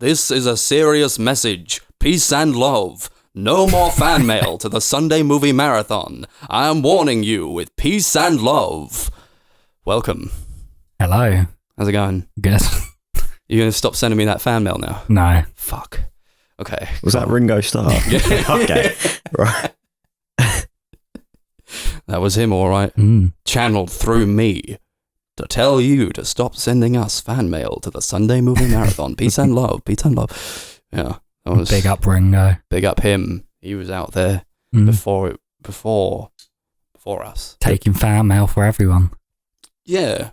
This is a serious message. Peace and love. No more fan mail to the Sunday movie marathon. I am warning you with peace and love. Welcome. Hello. How's it going? Good. You going to stop sending me that fan mail now? No. Fuck. Okay. Was that Ringo Starr? Okay. Right. That was him, all right. Channeled through me to tell you to stop sending us fan mail to the Sunday movie marathon. Peace and love. Peace and love. Yeah. That was big up Ringo. Big up him. He was out there before us. Taking fan mail for everyone. Yeah.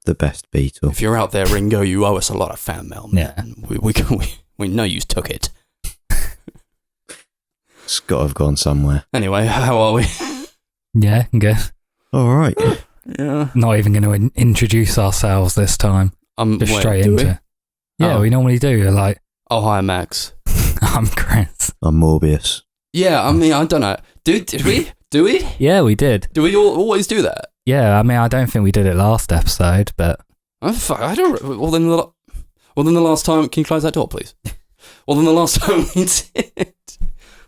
The best Beatle. If you're out there, Ringo, you owe us a lot of fan mail, man. Yeah. We know you took it. It's got to have gone somewhere. Anyway, how are we? Yeah, good. All right. Yeah. Not even going to introduce ourselves this time. Just straight into it. Yeah, we normally do. Like, oh, hi, Max. I'm Chris. I'm Morbius. Yeah, I mean, I don't know. Did we? Do we? Yeah, we did. Do we always do that? Yeah, I mean, I don't think we did it last episode, but... Oh, fuck, I don't... Well, then the last time... Can you close that door, please? Well, then the last time we did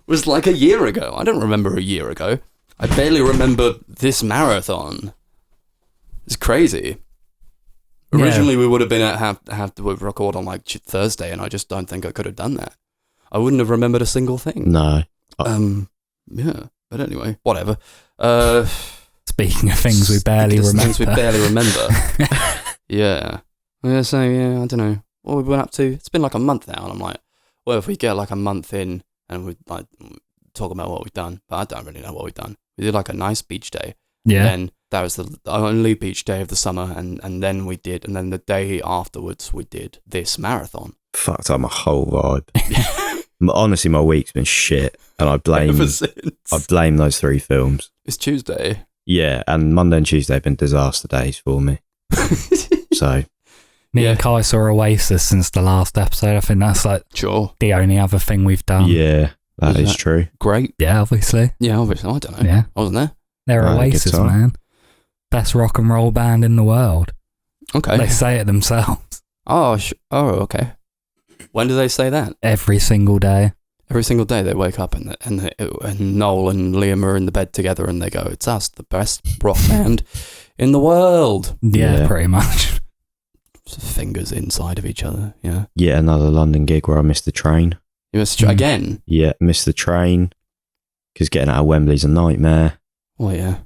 was like a year ago. I don't remember a year ago. I barely remember this marathon. It's crazy. Originally, we would have been have to record on like Thursday, and I just don't think I could have done that. I wouldn't have remembered a single thing. No. Yeah, but anyway, whatever. Speaking of things we barely remember. Things we barely remember. Yeah. So, yeah, I don't know. What we went up to? It's been like a month now, and I'm like, well, if we get like a month in and we like talk about what we've done, but I don't really know what we've done. We did like a nice beach day. Yeah. And then that was the only beach day of the summer, and then the day afterwards we did this marathon. Fucked up my whole vibe. Honestly, my week's been shit, and I blame those 3 films. It's Tuesday. Yeah, and Monday and Tuesday have been disaster days for me. So, me and Kai saw Oasis since the last episode. I think that's like the only other thing we've done. Yeah, that is true. Great. Yeah, obviously. Yeah, obviously. I don't know. Yeah, I wasn't there. They're Oasis, man. Best rock and roll band in the world. Okay. They say it themselves. Oh, okay. When do they say that? Every single day. Every single day they wake up and Noel and Liam are in the bed together and they go, "It's us, the best rock band in the world." Yeah, pretty much. Fingers inside of each other, yeah. Yet another London gig where I missed the train. You missed again? Yeah, missed the train because getting out of Wembley's a nightmare. Oh, yeah.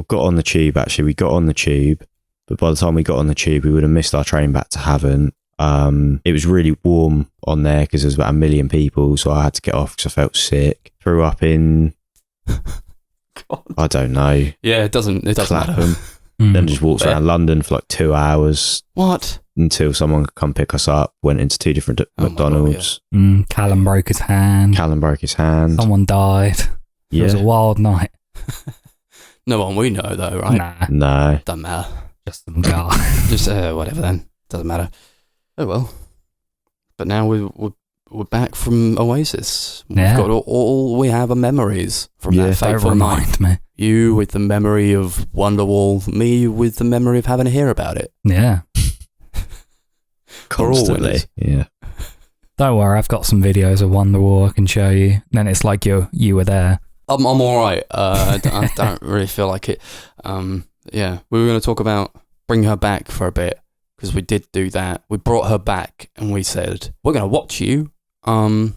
Got on the tube, actually. We got on the tube, but by the time we got on the tube, we would have missed our train back to Havant. It was really warm on there because there was about 1 million people, so I had to get off because I felt sick. Threw up in, I don't know. Yeah, it doesn't matter. Then just walked around London for like 2 hours. What? Until someone could come pick us up. Went into 2 different McDonald's. God, yeah. Callum broke his hand. Someone died. Yeah. It was a wild night. No one we know though, right? No. Doesn't matter. Just some guy. Just whatever then. Doesn't matter. Oh well. But now we're back from Oasis. We've got all we have are memories from that fateful night. Me. You with the memory of Wonderwall, me with the memory of having to hear about it. Yeah. Constantly. Yeah. Don't worry, I've got some videos of Wonderwall I can show you. Then it's like you were there. I'm all right. I don't really feel like it. Yeah, we were going to talk about bring her back for a bit because we did do that. We brought her back and we said we're going to watch you. And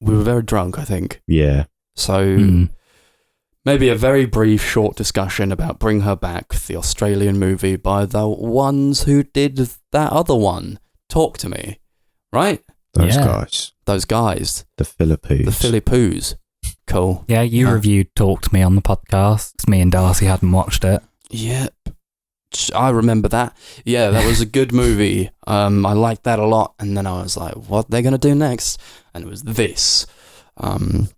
we were very drunk, I think. Yeah. So maybe a very brief, short discussion about Bring Her Back, the Australian movie by the ones who did that other one. Talk to me, right? Those guys. The Philippoos. The Philippoos. Cool. Yeah, you reviewed Talk to Me on the podcast. It's me and Darcy hadn't watched it. Yep. I remember that. Yeah, that was a good movie. I liked that a lot. And then I was like, what are they going to do next? And it was this. What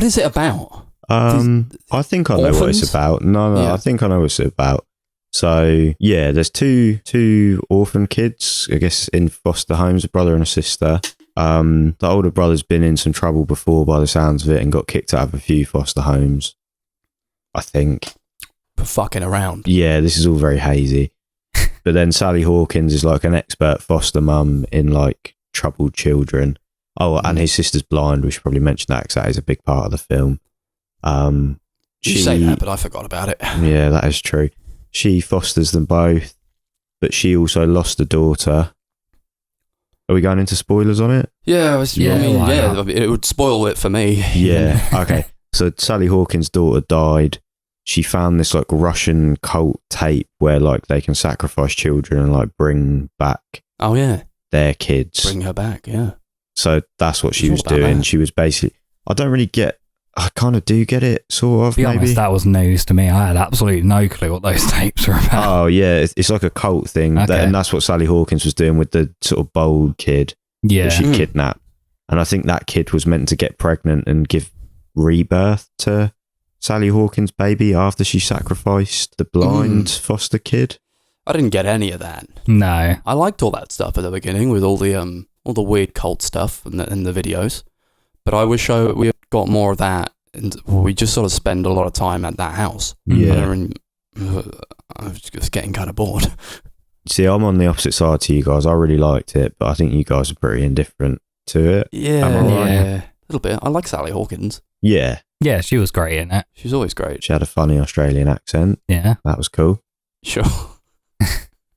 is it about? I think I know what it's about. No, I think I know what it's about. So, yeah, there's two orphan kids, I guess, in foster homes, a brother and a sister. The older brother's been in some trouble before by the sounds of it and got kicked out of a few foster homes, I think. For fucking around. Yeah, this is all very hazy. But then Sally Hawkins is like an expert foster mum in like troubled children. Oh, and his sister's blind. We should probably mention that because that is a big part of the film. You say that, but I forgot about it. Yeah, that is true. She fosters them both, but she also lost a daughter. Are we going into spoilers on it? Yeah, it would spoil it for me. Yeah, okay. So Sally Hawkins' daughter died. She found this like Russian cult tape where like they can sacrifice children and like bring back their kids. Bring her back, yeah. So that's what she was doing. That. She was basically, I kind of do get it, sort of, to be honest, that was news to me. I had absolutely no clue what those tapes were about. Oh, yeah. It's like a cult thing. Okay. And that's what Sally Hawkins was doing with the sort of bold kid that she kidnapped. And I think that kid was meant to get pregnant and give rebirth to Sally Hawkins' baby after she sacrificed the blind foster kid. I didn't get any of that. No. I liked all that stuff at the beginning with all the weird cult stuff and the videos. But I wish we had got more of that, and we just sort of spend a lot of time at that house. Yeah. I was just getting kind of bored. See, I'm on the opposite side to you guys. I really liked it, but I think you guys are pretty indifferent to it. Yeah, a little bit. I like Sally Hawkins. Yeah. Yeah, she was great in it. She's always great. She had a funny Australian accent. Yeah. That was cool. Sure.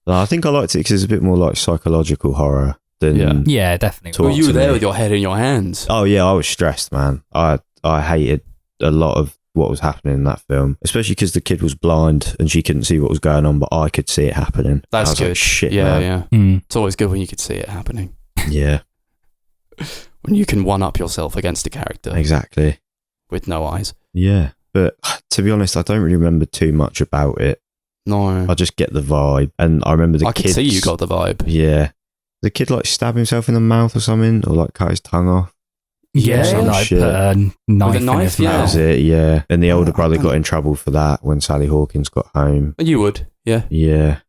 I think I liked it because it's a bit more like psychological horror. Yeah, definitely. Well, you were there with your head in your hands. Oh yeah, I was stressed, man. I hated a lot of what was happening in that film, especially because the kid was blind and she couldn't see what was going on, but I could see it happening. That's good. Like, shit, yeah, man. Yeah. It's always good when you could see it happening. Yeah. When you can one up yourself against a character. Exactly. With no eyes. Yeah, but to be honest, I don't really remember too much about it. No. I just get the vibe, and I remember the kid. I could see you got the vibe. Yeah. The kid like stabbed himself in the mouth or something, or like cut his tongue off. Yeah, like put a knife in his mouth. That was it, yeah. And the older brother got in trouble for that when Sally Hawkins got home. You would, yeah. Yeah.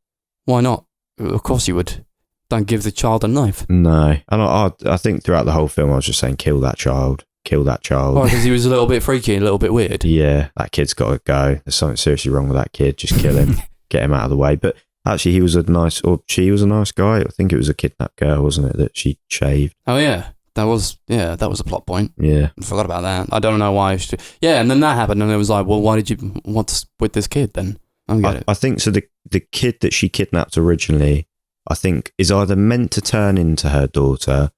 Why not? Of course you would. Don't give the child a knife. No. And I think throughout the whole film I was just saying, kill that child. Kill that child. Well, because he was a little bit freaky and a little bit weird. Yeah, that kid's got to go. There's something seriously wrong with that kid. Just kill him. Get him out of the way. But actually, she was a nice guy. I think it was a kidnapped girl, wasn't it, that she shaved? Oh, yeah. That was a plot point. Yeah. I forgot about that. I don't know why. Yeah, and then that happened, and it was like, well, why did you want with this kid then? I don't get it. I think so. The kid that she kidnapped originally, I think, is either meant to turn into her daughter,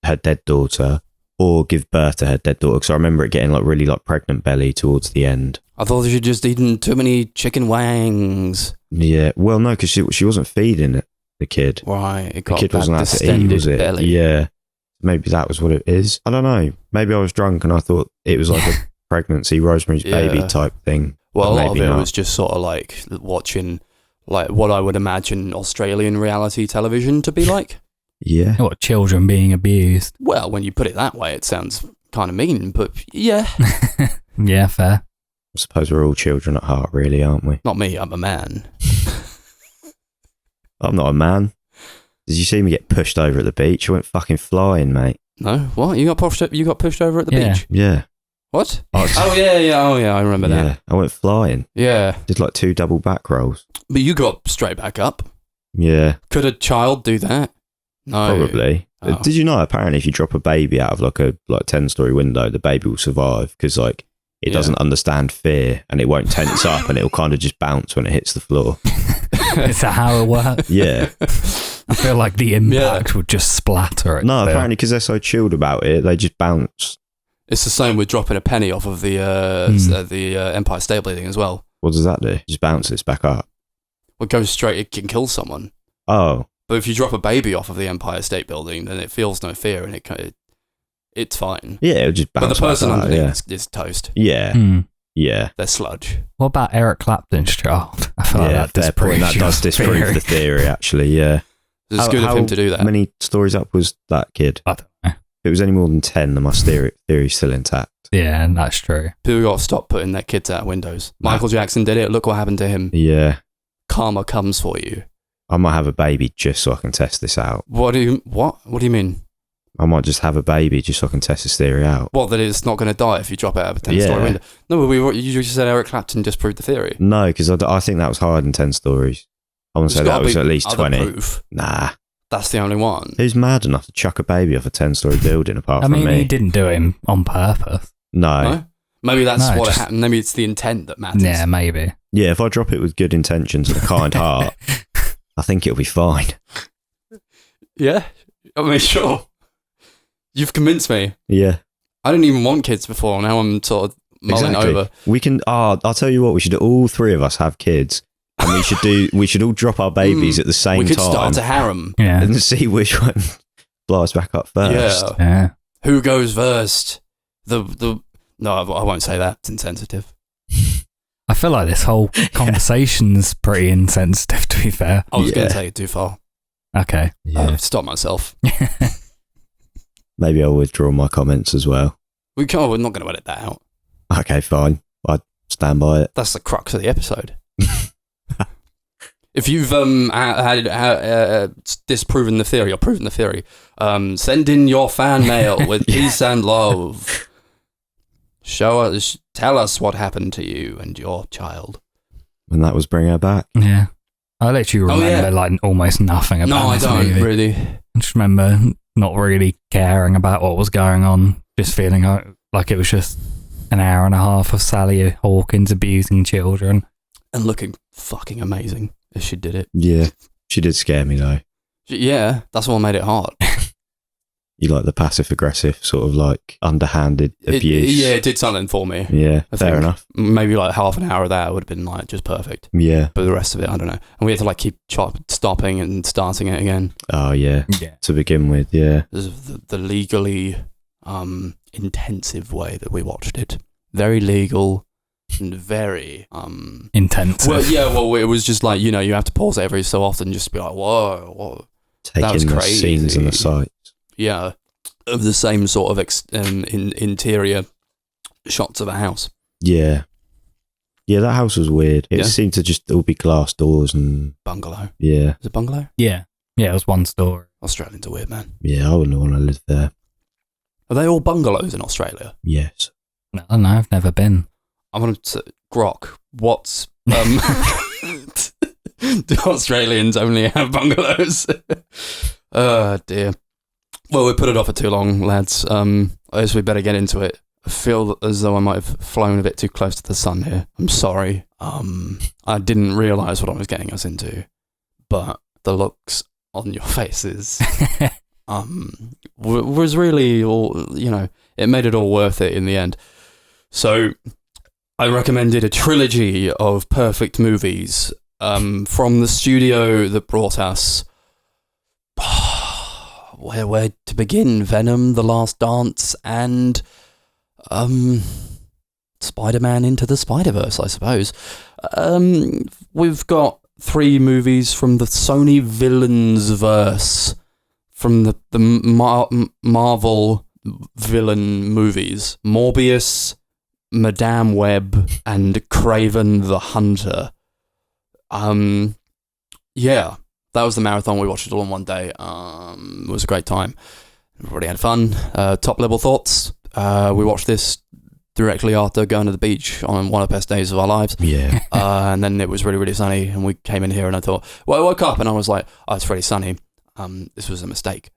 her dead daughter, or give birth to her dead daughter. Because I remember it getting like really like pregnant belly towards the end. I thought she'd just eaten too many chicken wings. Yeah. Well, no, because she wasn't feeding it, the kid. Right. The kid wasn't allowed to eat, was it? Belly. Yeah. Maybe that was what it is. I don't know. Maybe I was drunk and I thought it was like a pregnancy, Rosemary's Baby type thing. Well, a lot of it was just sort of like watching like what I would imagine Australian reality television to be like. Yeah. What, children being abused? Well, when you put it that way, it sounds kind of mean, but yeah. Yeah, fair. I suppose we're all children at heart, really, aren't we? Not me, I'm a man. I'm not a man. Did you see me get pushed over at the beach? I went fucking flying, mate. No? What? You got pushed over at the beach? Yeah. What? Oh, yeah, I remember that. I went flying. Yeah. Did like 2 double back rolls. But you got straight back up. Yeah. Could a child do that? No. Probably. Oh. Did you know, apparently, if you drop a baby out of like a 10-story window, the baby will survive because like it doesn't understand fear and it won't tense up and it'll kind of just bounce when it hits the floor. Is that how it works? Yeah. I feel like the impact would just splatter it. No, apparently because they're so chilled about it, they just bounce. It's the same with dropping a penny off of the Empire State Building as well. What does that do? It just bounces back up. Well, it goes straight, it can kill someone. Oh. But if you drop a baby off of the Empire State Building, then it feels no fear and it's fine. Yeah, it'll just bounce. But the person underneath is toast. Yeah. Yeah. They're sludge. What about Eric Clapton's child? I feel like that does disprove the theory, actually, yeah. It's good of him to do that. How many stories up was that kid? I don't know. If it was any more than 10, then my theory's still intact. Yeah, that's true. People got to stop putting their kids out of windows. Michael Jackson did it. Look what happened to him. Yeah. Karma comes for you. I might have a baby just so I can test this out. What do you mean? I might just have a baby just so I can test this theory out. What, that it's not going to die if you drop it out of a 10-story window? No, but you just said Eric Clapton disproved the theory. No, because I think that was higher than 10 stories. I wouldn't say that was at least 20. Proof. Nah. That's the only one. Who's mad enough to chuck a baby off a 10-story building apart from me? I mean, he didn't do it on purpose. No? Maybe that's what happened. Maybe it's the intent that matters. Yeah, maybe. Yeah, if I drop it with good intentions and a kind heart, I think it'll be fine. Yeah? I mean, sure. You've convinced me. Yeah. I didn't even want kids before. Now I'm sort of mulling over. We can. I'll tell you what. We should all three of us have kids, and we should all drop our babies at the same time. We could start a harem, and see which one blows back up first. Yeah. Who goes first? No, I won't say that. It's insensitive. I feel like this whole conversation's pretty insensitive. To be fair, I was going to take it too far. Okay. I've stopped myself. Maybe I'll withdraw my comments as well. We're not going to edit that out. Okay, fine. I stand by it. That's the crux of the episode. If you've disproven the theory or proven the theory, send in your fan mail with peace and love. Tell us what happened to you and your child. And that was Bring Her Back. Yeah. I literally remember like almost nothing about this movie. No, I don't really. I just remember not really caring about what was going on, just feeling like it was just an hour and a half of Sally Hawkins abusing children. And looking fucking amazing as she did it. Yeah, she did scare me though. Yeah, that's what made it hard. You like the passive-aggressive, sort of like underhanded abuse. It did something for me. Yeah, fair enough. Maybe like half an hour of that would have been like just perfect. Yeah. But the rest of it, I don't know. And we had to like keep stopping and starting it again. Oh, yeah. To begin with, yeah. The legally intensive way that we watched it. Very legal and very... intensive. Well, it was just like, you have to pause it every so often just to be like, whoa. Taking the crazy scenes and the sights. Yeah, of the same sort of interior shots of a house. Yeah. Yeah, that house was weird. It seemed to just all be glass doors and... Bungalow. Yeah. Is it bungalow? Yeah. Yeah, it was one story. Australians are weird, man. Yeah, I wouldn't want to live there. Are they all bungalows in Australia? Yes. I don't know, I've never been. I'm going to... Grok, what's... Do Australians only have bungalows? Oh, dear. Well, we put it off for too long, lads. I guess we better get into it. I feel as though I might have flown a bit too close to the sun here. I'm sorry. I didn't realise what I was getting us into. But the looks on your faces was really all, it made it all worth it in the end. So I recommended a trilogy of perfect movies from the studio that brought us... Where to begin? Venom, The Last Dance, and Spider-Man Into the Spider-Verse, I suppose. We've got 3 movies from the Sony villains verse, from the Marvel villain movies: Morbius, Madame Web, and Kraven the Hunter. Yeah. That was the marathon. We watched it all in one day. It was a great time. Everybody had fun. Top level thoughts. We watched this directly after going to the beach on one of the best days of our lives. Yeah. And then it was really, really sunny. And we came in here and I thought, well, I woke up and I was like, oh, it's really sunny. This was a mistake,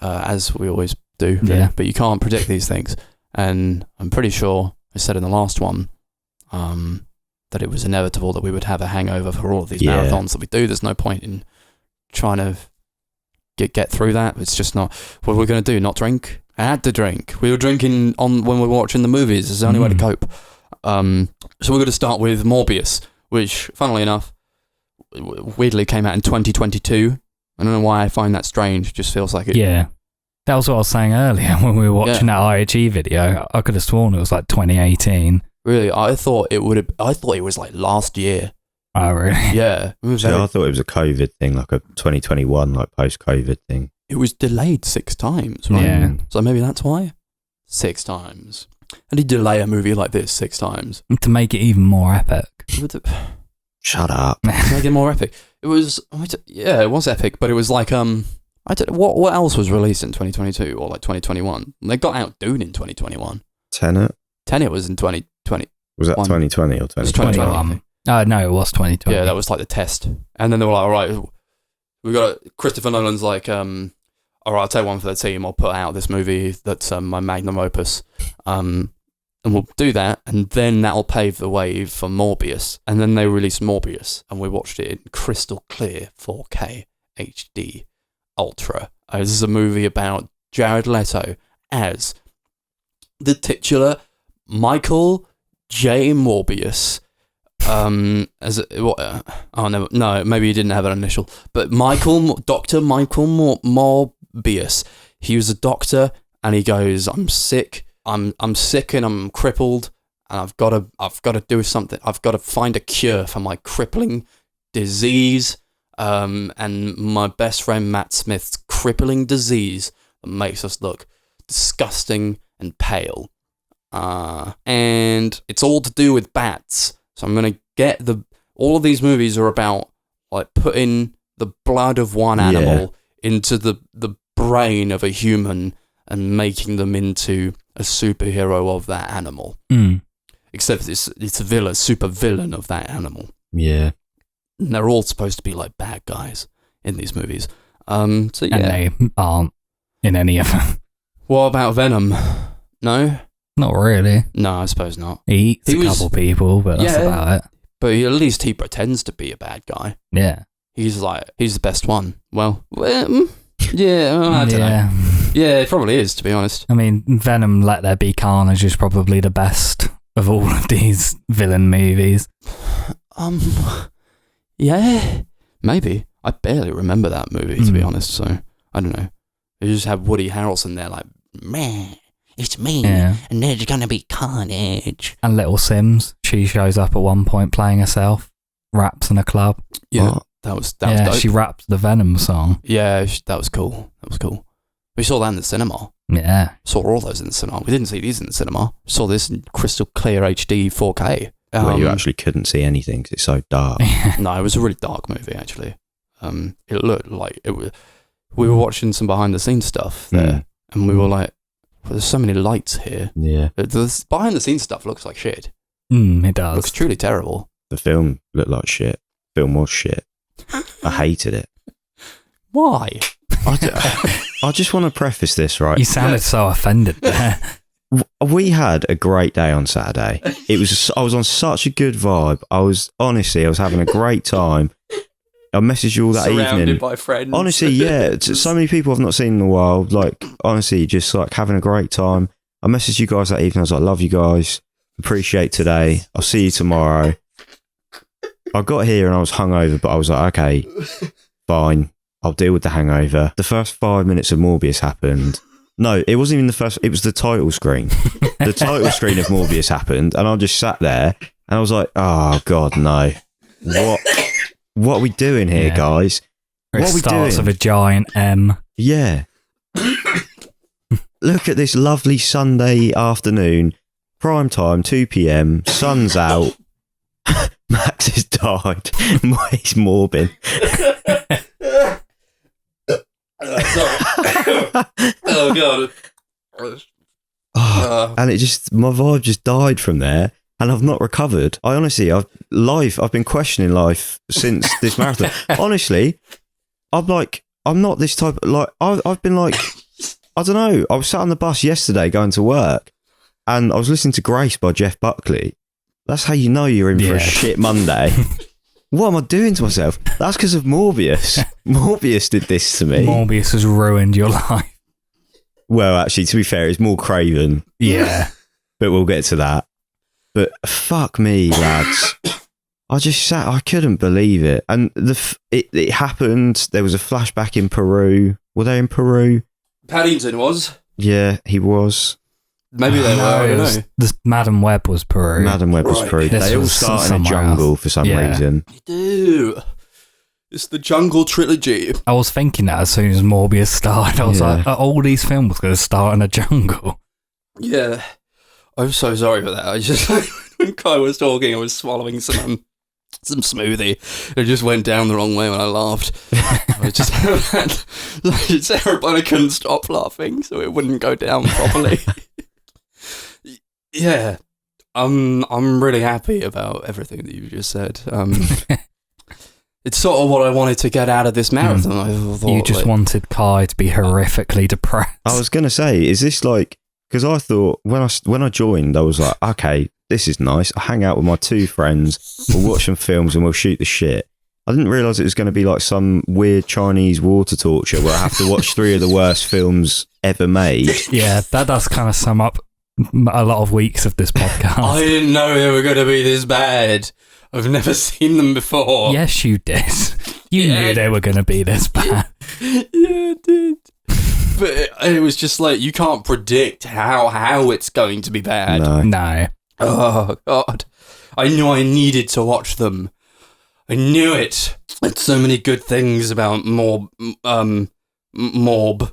as we always do. Yeah. But you can't predict these things. And I'm pretty sure I said in the last one that it was inevitable that we would have a hangover for all of these marathons that we do. There's no point in trying to get through that. It's just not what we're going to do. Not drink. I had to drink. We were drinking when we were watching the movies. It's the only way to cope. So we're going to start with Morbius, which, funnily enough, weirdly came out in 2022. I don't know why I find that strange. It just feels like it. Yeah. That was what I was saying earlier when we were watching that IHE video. I could have sworn it was like 2018. Really? I thought it was like last year. Oh, really? Yeah. I thought it was a COVID thing, like a 2021, like post-COVID thing. It was delayed 6 times, right? Yeah. So maybe that's why? 6 times. And he delay a movie like this 6 times? To make it even more epic. Shut up. Make it more epic. It was, it was epic, but it was like, what else was released in 2022 or like 2021? They got outdone in 2021. Tenet? Tenet was in 2020. Was that 2020 or 2021? No, it was 2020. Yeah, that was like the test. And then they were like, all right, we got Christopher Nolan's like, all right, I'll take one for the team. I'll put out this movie that's my magnum opus. And we'll do that, and then that'll pave the way for Morbius. And then they released Morbius, and we watched it in crystal clear 4K HD Ultra. This is a movie about Jared Leto as the titular Michael J. Morbius. No, maybe he didn't have an initial, but Doctor Michael Morbius. He was a doctor, and he goes, "I'm sick. I'm sick and I'm crippled, and I've got to do something. I've got to find a cure for my crippling disease." And my best friend Matt Smith's crippling disease that makes us look disgusting and pale. And it's all to do with bats. So I'm gonna get all of these movies are about like putting the blood of one animal into the brain of a human and making them into a superhero of that animal. Except it's a super villain of that animal. Yeah. And they're all supposed to be like bad guys in these movies. So yeah. And they aren't in any of them. What about Venom? No? Not really. No, I suppose not. He eats a couple people, but that's about it. But at least he pretends to be a bad guy. Yeah. He's the best one. Well, I don't know. Yeah, it probably is, to be honest. I mean, Venom Let There Be Carnage is probably the best of all of these villain movies. Yeah, maybe. I barely remember that movie, to be honest, so I don't know. You just have Woody Harrelson there like, man, it's me, and there's gonna be carnage. And Little Sims, she shows up at one point playing herself, raps in a club. Yeah, that was dope. She rapped the Venom song. Yeah, that was cool. We saw that in the cinema. Yeah. Saw all those in the cinema. We didn't see these in the cinema. Saw this in crystal clear HD 4K. Where you actually couldn't see anything because it's so dark. No, it was a really dark movie, actually. It looked like it was. We were watching some behind the scenes stuff there, and we were like, well, "There's so many lights here." Yeah, the behind the scenes stuff looks like shit. It does. It looks truly terrible. The film looked like shit. The film was shit. I hated it. Why? I just want to preface this, right? You sounded so offended there. We had a great day on Saturday. I was on such a good vibe. I was having a great time. I messaged you all that evening. Surrounded by friends. Honestly, yeah. So many people I've not seen in a while. Like, honestly, just like having a great time. I messaged you guys that evening. I was like, love you guys. Appreciate today. I'll see you tomorrow. I got here and I was hungover, but I was like, okay, fine. I'll deal with the hangover. The first 5 minutes of Morbius happened. No, it wasn't even the first. It was the title screen. The title screen of Morbius happened, and I just sat there and I was like, "Oh God, no! What are we doing here, guys? What are we doing?" Starts with a giant M. Yeah. Look at this lovely Sunday afternoon, prime time, 2 p.m. Sun's out. Max has died. He's morbid. Oh God! And it just, my vibe just died from there, and I've not recovered. I've been questioning life since this marathon. Honestly, I'm not this type of, like, I've been like, I don't know. I was sat on the bus yesterday going to work, and I was listening to Grace by Jeff Buckley. That's how you know you're in for a shit Monday. What am I doing to myself? That's because of Morbius. Morbius did this to me. Morbius has ruined your life. Well, actually, to be fair, it's more Kraven. Yeah. But we'll get to that. But fuck me, lads. I just sat, I couldn't believe it. And it happened. There was a flashback in Peru. Were they in Peru? Paddington was. Yeah, he was. Maybe they were, I don't know. Madam Web was Peru. Madam Web was Peru. They all start in a jungle for some reason. They do. It's the Jungle Trilogy. I was thinking that as soon as Morbius started. I was like, are all these films going to start in a jungle? Yeah. I'm so sorry for that. I just, when Kai was talking, I was swallowing some smoothie. It just went down the wrong way when I laughed. I just everybody couldn't stop laughing, so it wouldn't go down properly. Yeah. I'm really happy about everything that you just said. It's sort of what I wanted to get out of this marathon. I thought, you just wanted Kai to be horrifically depressed. I was going to say, is this like, because I thought when I joined, I was like, okay, this is nice. I hang out with my 2 friends, we'll watch some films and we'll shoot the shit. I didn't realise it was going to be like some weird Chinese water torture where I have to watch 3 of the worst films ever made. Yeah, that does kind of sum up a lot of weeks of this podcast. I didn't know they were going to be this bad. I've never seen them before. Yes, you did. You knew they were going to be this bad. Yeah, I did. But it was just like, you can't predict how it's going to be bad. No. Oh, God. I knew I needed to watch them. I knew it. There's so many good things about Morb. Mr. Morb.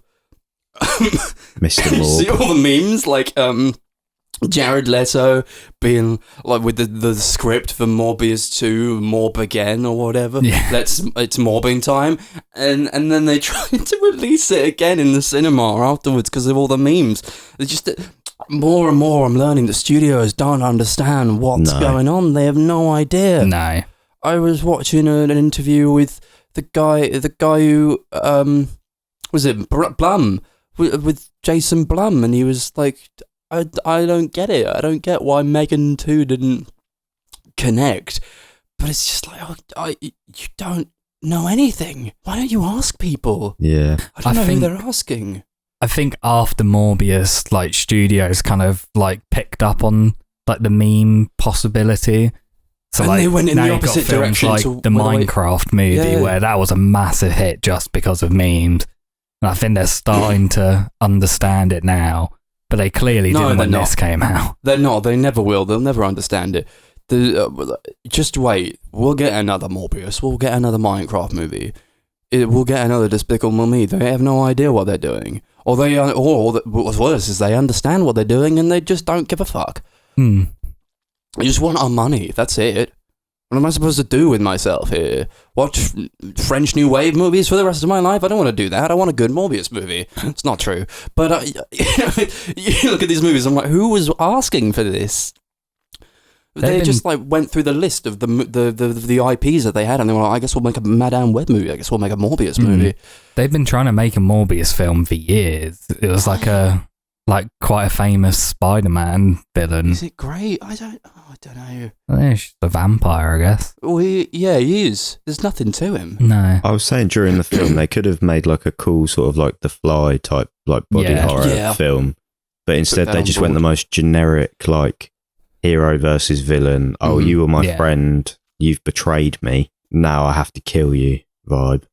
See all the memes? Like, Jared Leto being like with the script for Morbius 2, Morb again or whatever. Yeah. It's morbing time, and then they tried to release it again in the cinema afterwards because of all the memes. It's just more and more I'm learning that studios don't understand what's going on. They have no idea. No. I was watching an interview with the guy who was it Blum with Jason Blum, and he was like, I don't get it. I don't get why Megan 2 didn't connect. But it's just like, you don't know anything. Why don't you ask people? Yeah. I don't know who they're asking. I think after Morbius, like, studios kind of like picked up on like the meme possibility. So and like, they went in now the you've got opposite films direction. like the Minecraft movie, where that was a massive hit just because of memes. And I think they're starting to understand it now. But they clearly didn't when this came out. They're not. They never will. They'll never understand it. Just wait. We'll get another Morbius. We'll get another Minecraft movie. We'll get another Despicable Me. They have no idea what they're doing. Or what's worse is they understand what they're doing and they just don't give a fuck. They just want our money. That's it. What am I supposed to do with myself here? Watch French New Wave movies for the rest of my life? I don't want to do that. I want a good Morbius movie. It's not true. But you look at these movies, I'm like, who was asking for this? They just like went through the list of the IPs that they had, and they were like, I guess we'll make a Madame Web movie. I guess we'll make a Morbius movie. They've been trying to make a Morbius film for years. It was like quite a famous Spider-Man villain. Is it great? I don't know. He's just a vampire, I guess. Well, yeah, he is. There's nothing to him. No. I was saying during the film they could have made like a cool sort of like The Fly type like body horror film, but instead they just went the most generic like hero versus villain. Oh, you were my friend. You've betrayed me. Now I have to kill you vibe.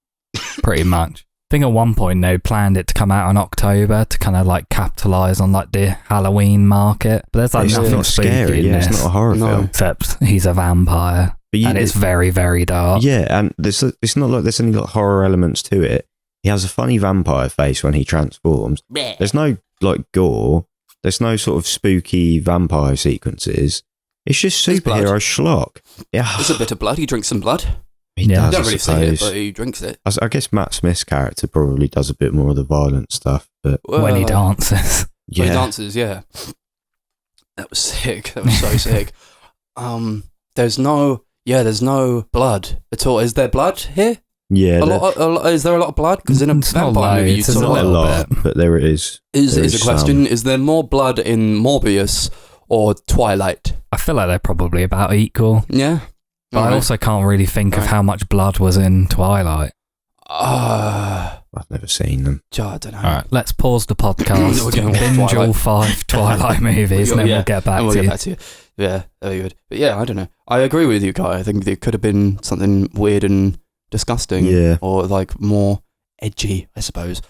Pretty much. I think at one point they planned it to come out in October to kind of like capitalise on like the Halloween market. But there's like nothing scary. in this. It's not a horror film. Except he's a vampire. And it's very, very dark. Yeah, and it's not like there's any like horror elements to it. He has a funny vampire face when he transforms. There's no like gore. There's no sort of spooky vampire sequences. It's just superhero schlock. Yeah, There's a bit of blood. He drinks some blood. He does, You don't really see it, but he drinks it. I guess Matt Smith's character probably does a bit more of the violent stuff, but when he dances. When he dances, yeah. That was sick. That was so sick. There's no blood at all. Is there blood here? Yeah. Is there a lot of blood? Because in a vampire movie, you saw a lot, but there it is. Is a question, is there more blood in Morbius or Twilight? I feel like they're probably about equal. Yeah. But I also can't really think of how much blood was in Twilight. I've never seen them. I don't know. All right, let's pause the podcast. Binge all 5 Twilight movies, and then we'll get back to you. Yeah, very good. But yeah, I don't know. I agree with you, Kai. I think there could have been something weird and disgusting, or like more edgy, I suppose.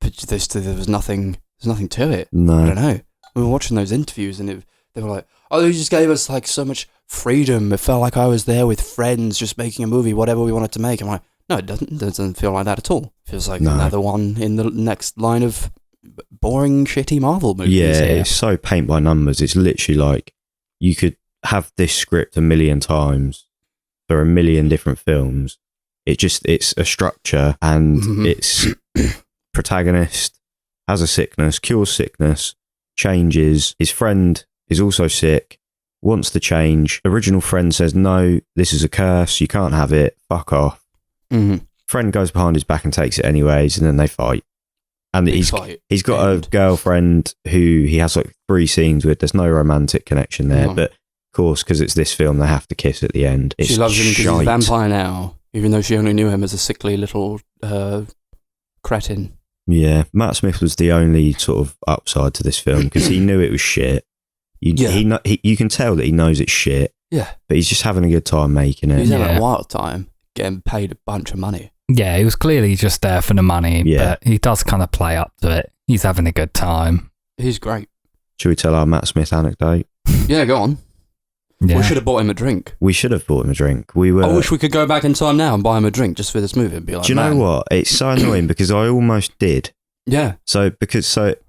But there was nothing. There's nothing to it. No, I don't know. We were watching those interviews, and they were like, "Oh, they just gave us like so much freedom. It felt like I was there with friends, just making a movie, whatever we wanted to make." I'm like, no, it doesn't. It doesn't feel like that at all. It feels like another one in the next line of boring, shitty Marvel movies. Yeah, it's so paint by numbers. It's literally like you could have this script a million times for a million different films. It's a structure, and it's protagonist has a sickness, cures sickness, changes. His friend is also sick. wants to change. Original friend says, no, this is a curse. You can't have it. Fuck off. Mm-hmm. Friend goes behind his back and takes it anyways, and then they fight. And he's got a girlfriend who he has like 3 scenes with. There's no romantic connection there, but of course, because it's this film, they have to kiss at the end. She loves him because he's a vampire now, even though she only knew him as a sickly little cretin. Yeah, Matt Smith was the only sort of upside to this film because he knew it was shit. You can tell that he knows it's shit. Yeah, but he's just having a good time making it. He's having a wild time, getting paid a bunch of money. Yeah, he was clearly just there for the money, but he does kind of play up to it. He's having a good time. He's great. Should we tell our Matt Smith anecdote? Yeah, go on. Yeah. We should have bought him a drink. We should have bought him a drink. I wish we could go back in time now and buy him a drink just for this movie and be like, do you know what? It's so annoying because I almost did. Yeah. So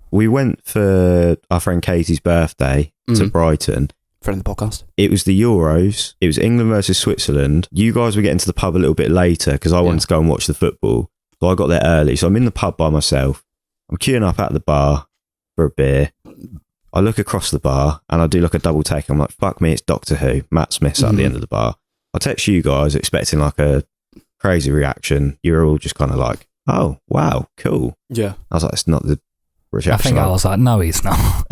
we went for our friend Katie's birthday to Brighton. Friend of the podcast. It was the Euros. It was England versus Switzerland. You guys were getting to the pub a little bit later because I wanted to go and watch the football. So I got there early. So I'm in the pub by myself. I'm queuing up at the bar for a beer. I look across the bar and I do like a double take. I'm like, fuck me, it's Doctor Who. Matt Smith's at the end of the bar. I text you guys expecting like a crazy reaction. You were all just kind of like, oh, wow, cool. Yeah. I was like, it's not the reaction. I think I was like, no, he's not.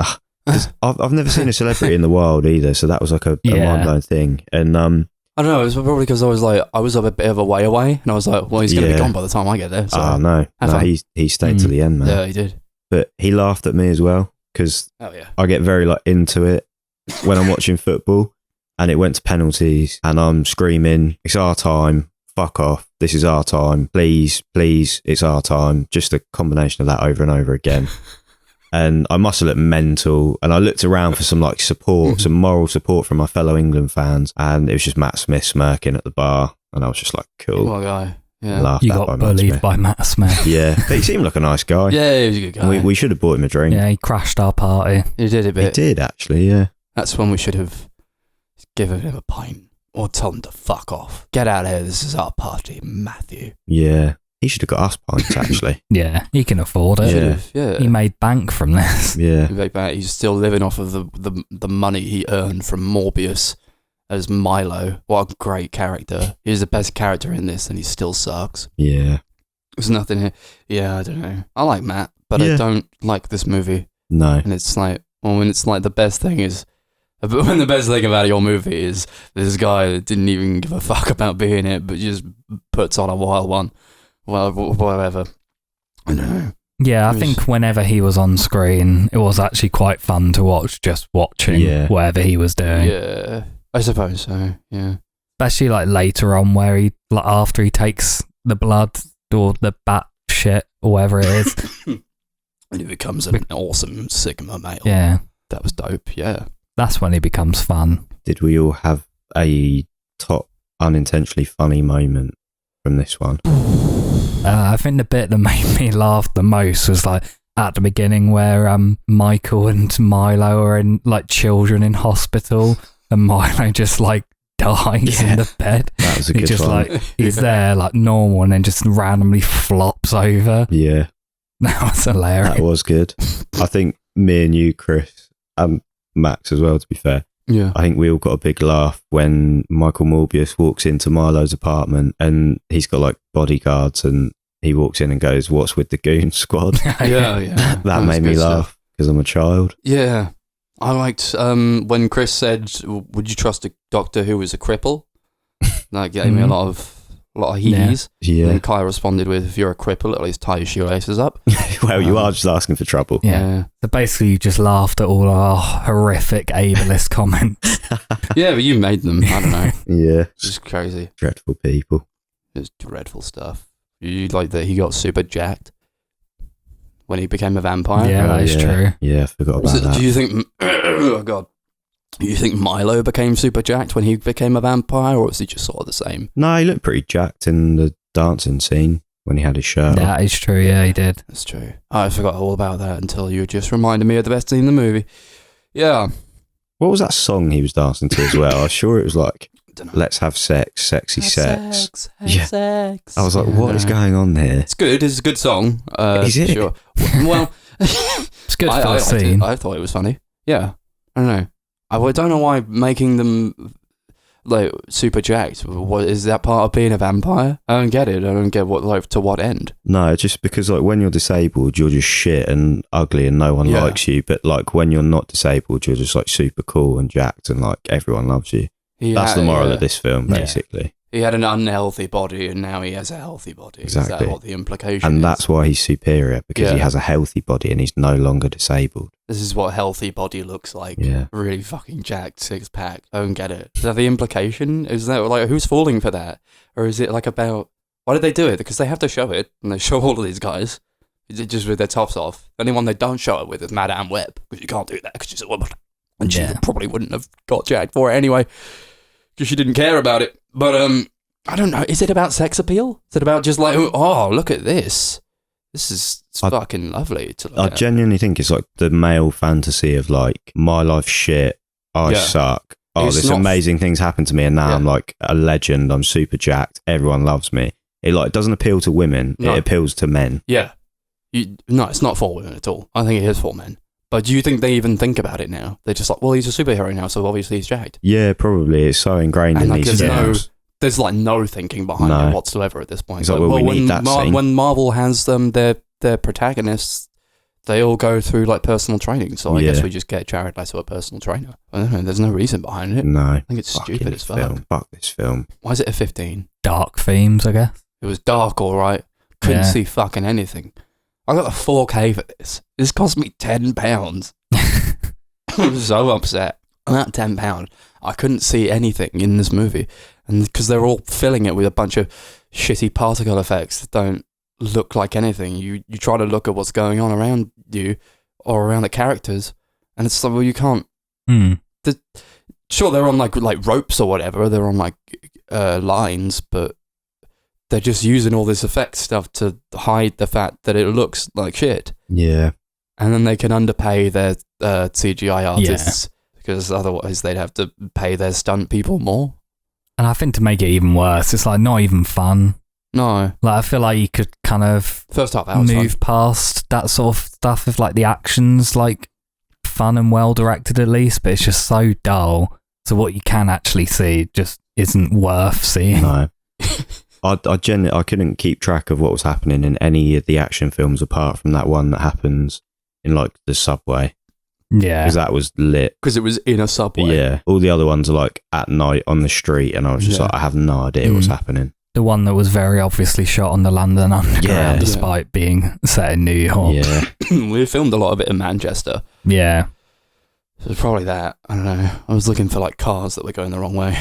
I've never seen a celebrity in the wild either, so that was like a mind-blowing thing. And I don't know, it was probably because I was a bit of a way away, and I was like, well, he's going to be gone by the time I get there. So no, he stayed to the end, man. Yeah, he did. But he laughed at me as well, because I get very like into it when I'm watching football, and it went to penalties, and I'm screaming, it's our time, fuck off, this is our time, please, it's our time. Just a combination of that over and over again. And I must have looked mental. And I looked around for some like support, some moral support from my fellow England fans. And it was just Matt Smith smirking at the bar. And I was just like, cool. What a guy. Yeah. Laughed you got bullied by Matt Smith. Yeah. But he seemed like a nice guy. Yeah, he was a good guy. We should have bought him a drink. Yeah, he crashed our party. He did a bit. He did, actually, yeah. That's when we should have given him a pint. Or tell him to fuck off. Get out of here. This is our party, Matthew. Yeah. He should have got us pints, actually. Yeah, he can afford it. Yeah. He made bank from this. Yeah. He's still living off of the money he earned from Morbius as Milo. What a great character. He's the best character in this and he still sucks. Yeah. There's nothing here. Yeah, I don't know. I like Matt, but I don't like this movie. No. And it's like, when it's like the best thing is, when the best thing about your movie is this guy that didn't even give a fuck about being it, but just puts on a wild one. Well, whatever. I don't know. Yeah, I think whenever he was on screen, it was actually quite fun to watch, just watching whatever he was doing. Yeah, I suppose so, yeah. Especially like later on where he, like after he takes the blood or the bat shit or whatever it is. And he becomes an awesome Sigma male. Yeah. That was dope, yeah. That's when he becomes fun. Did we all have a top unintentionally funny moment from this one? I think the bit that made me laugh the most was like at the beginning where Michael and Milo are in like children in hospital and Milo just like dies in the bed. That was a good just one. Like he's there like normal and then just randomly flops over. Yeah. That was hilarious. That was good. I think me and you, Chris, and Max as well, to be fair. Yeah. I think we all got a big laugh when Michael Morbius walks into Milo's apartment and he's got like bodyguards and he walks in and goes, "What's with the goon squad?" Yeah. That made me laugh because I'm a child. Yeah. I liked when Chris said, "Would you trust a doctor who was a cripple?" That gave me a lot of hees. Yeah. And Kai responded with, "If you're a cripple, at least tie your shoelaces up." Well, you are just asking for trouble. Yeah. So basically, you just laughed at all our horrific ableist comments. Yeah, but you made them. I don't know. Yeah. It's just crazy. Dreadful people. It's dreadful stuff. You like that he got super jacked when he became a vampire? Yeah, that is true. Yeah, I forgot about that. Do you think... Oh, God. Do you think Milo became super jacked when he became a vampire, or was he just sort of the same? No, he looked pretty jacked in the dancing scene when he had his shirt on. That is true, yeah, he did. That's true. I forgot all about that until you just reminded me of the best scene in the movie. Yeah. What was that song he was dancing to as well? I was sure it was like, "Let's have sex, sexy sex." Sex. I was like, what is going on here? It's good. It's a good song. Is it? Sure. Well, it's good for a scene. I thought it was funny. Yeah. I don't know. I don't know why making them like super jacked. What is that part of being a vampire? I don't get it. I don't get to what end. No, just because like when you're disabled, you're just shit and ugly and no one likes you. But like when you're not disabled, you're just like super cool and jacked and like everyone loves you. That's the moral of this film, basically. He had an unhealthy body and now he has a healthy body. Exactly. Is that what the implication and is? that's why he's superior, because he has a healthy body and he's no longer disabled. This is what a healthy body looks like. Yeah. Really fucking jacked, six-pack. I don't get it. Is that the implication? Is that like, who's falling for that? Or is it like about, why did they do it? Because they have to show it, and they show all of these guys just with their tops off. The only one they don't show it with is Madame Web, because you can't do that because she's a woman. And she probably wouldn't have got jacked for it anyway, because she didn't care about it. But, I don't know. Is it about sex appeal? Is it about just like, oh, look at this? This is fucking lovely to look at. I genuinely think it's like the male fantasy of like, my life's shit, I suck. Oh, this amazing things happen to me and now I'm like a legend, I'm super jacked, everyone loves me. It like doesn't appeal to women, it appeals to men. Yeah. No, it's not for women at all. I think it is for men. But do you think they even think about it now? They're just like, well, he's a superhero now, so obviously he's jacked. Yeah, probably. It's so ingrained in these films. There's like no thinking behind it whatsoever at this point. It's like, well, we need that scene. When Marvel has their protagonists, they all go through like personal training. So I guess we just get Jared Leto a personal trainer. I don't know. There's no reason behind it. No. I think it's stupid as fuck. Fuck this film. Why is it a 15? Dark themes, I guess. It was dark, all right. Couldn't see fucking anything. I got a 4K for this. This cost me £10. I'm so upset. On that £10, I couldn't see anything in this movie. And because they're all filling it with a bunch of shitty particle effects that don't look like anything. You try to look at what's going on around you or around the characters, and it's like, well, you can't. Sure, they're on like ropes or whatever. They're on like lines, but they're just using all this effect stuff to hide the fact that it looks like shit. Yeah. And then they can underpay their CGI artists because otherwise they'd have to pay their stunt people more. And I think to make it even worse, it's like not even fun. No. Like I feel like you could kind of first half move past that sort of stuff if like the action's like fun and well directed at least, but it's just so dull. So what you can actually see just isn't worth seeing. No. I couldn't keep track of what was happening in any of the action films apart from that one that happens in like the subway. Yeah. Because that was lit. Because it was in a subway. Yeah. All the other ones are like at night on the street, and I was just like, I have no idea what's happening. The one that was very obviously shot on the London Underground despite being set in New York. Yeah. We filmed a lot of it in Manchester. Yeah. So it's probably that. I don't know. I was looking for like cars that were going the wrong way.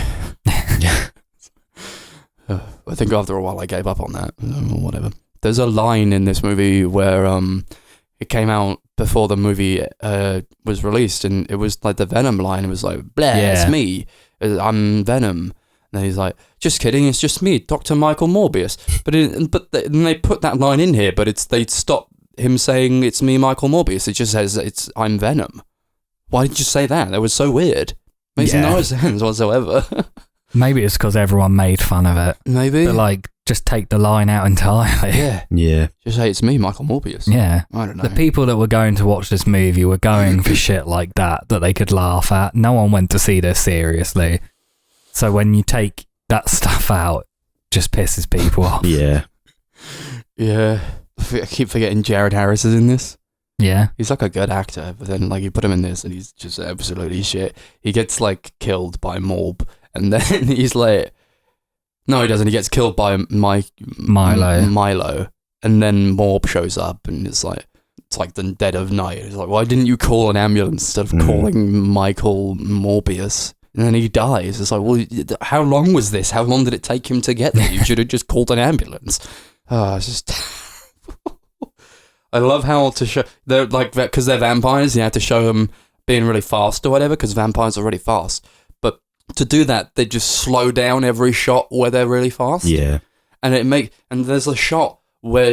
I think after a while I gave up on that. Whatever. There's a line in this movie where it came out before the movie was released, and it was like the Venom line. It was like, "Blah, it's me. I'm Venom." And then he's like, "Just kidding, it's just me, Doctor Michael Morbius." But they put that line in here, but they stopped him saying it's me, Michael Morbius. It just says I'm Venom. Why did you say that? That was so weird. Makes no sense whatsoever. Maybe it's because everyone made fun of it. Maybe. But like, just take the line out entirely. Yeah. Yeah. Just say it's me, Michael Morbius. Yeah. I don't know. The people that were going to watch this movie were going for shit like that they could laugh at. No one went to see this seriously. So when you take that stuff out, it just pisses people off. Yeah. Yeah. I keep forgetting Jared Harris is in this. Yeah. He's like a good actor, but then like you put him in this and he's just absolutely shit. He gets like killed by Morb, and then he's like, no, he doesn't. He gets killed by Milo, and then Morb shows up, and it's like the dead of night. It's like, why didn't you call an ambulance instead of calling Michael Morbius? And then he dies. It's like, well, how long was this? How long did it take him to get there? You should have just called an ambulance. It's just. I love how to show they're like, because they're vampires, you have to show them being really fast or whatever, because vampires are really fast. But to do that, they just slow down every shot where they're really fast. Yeah, and there's a shot where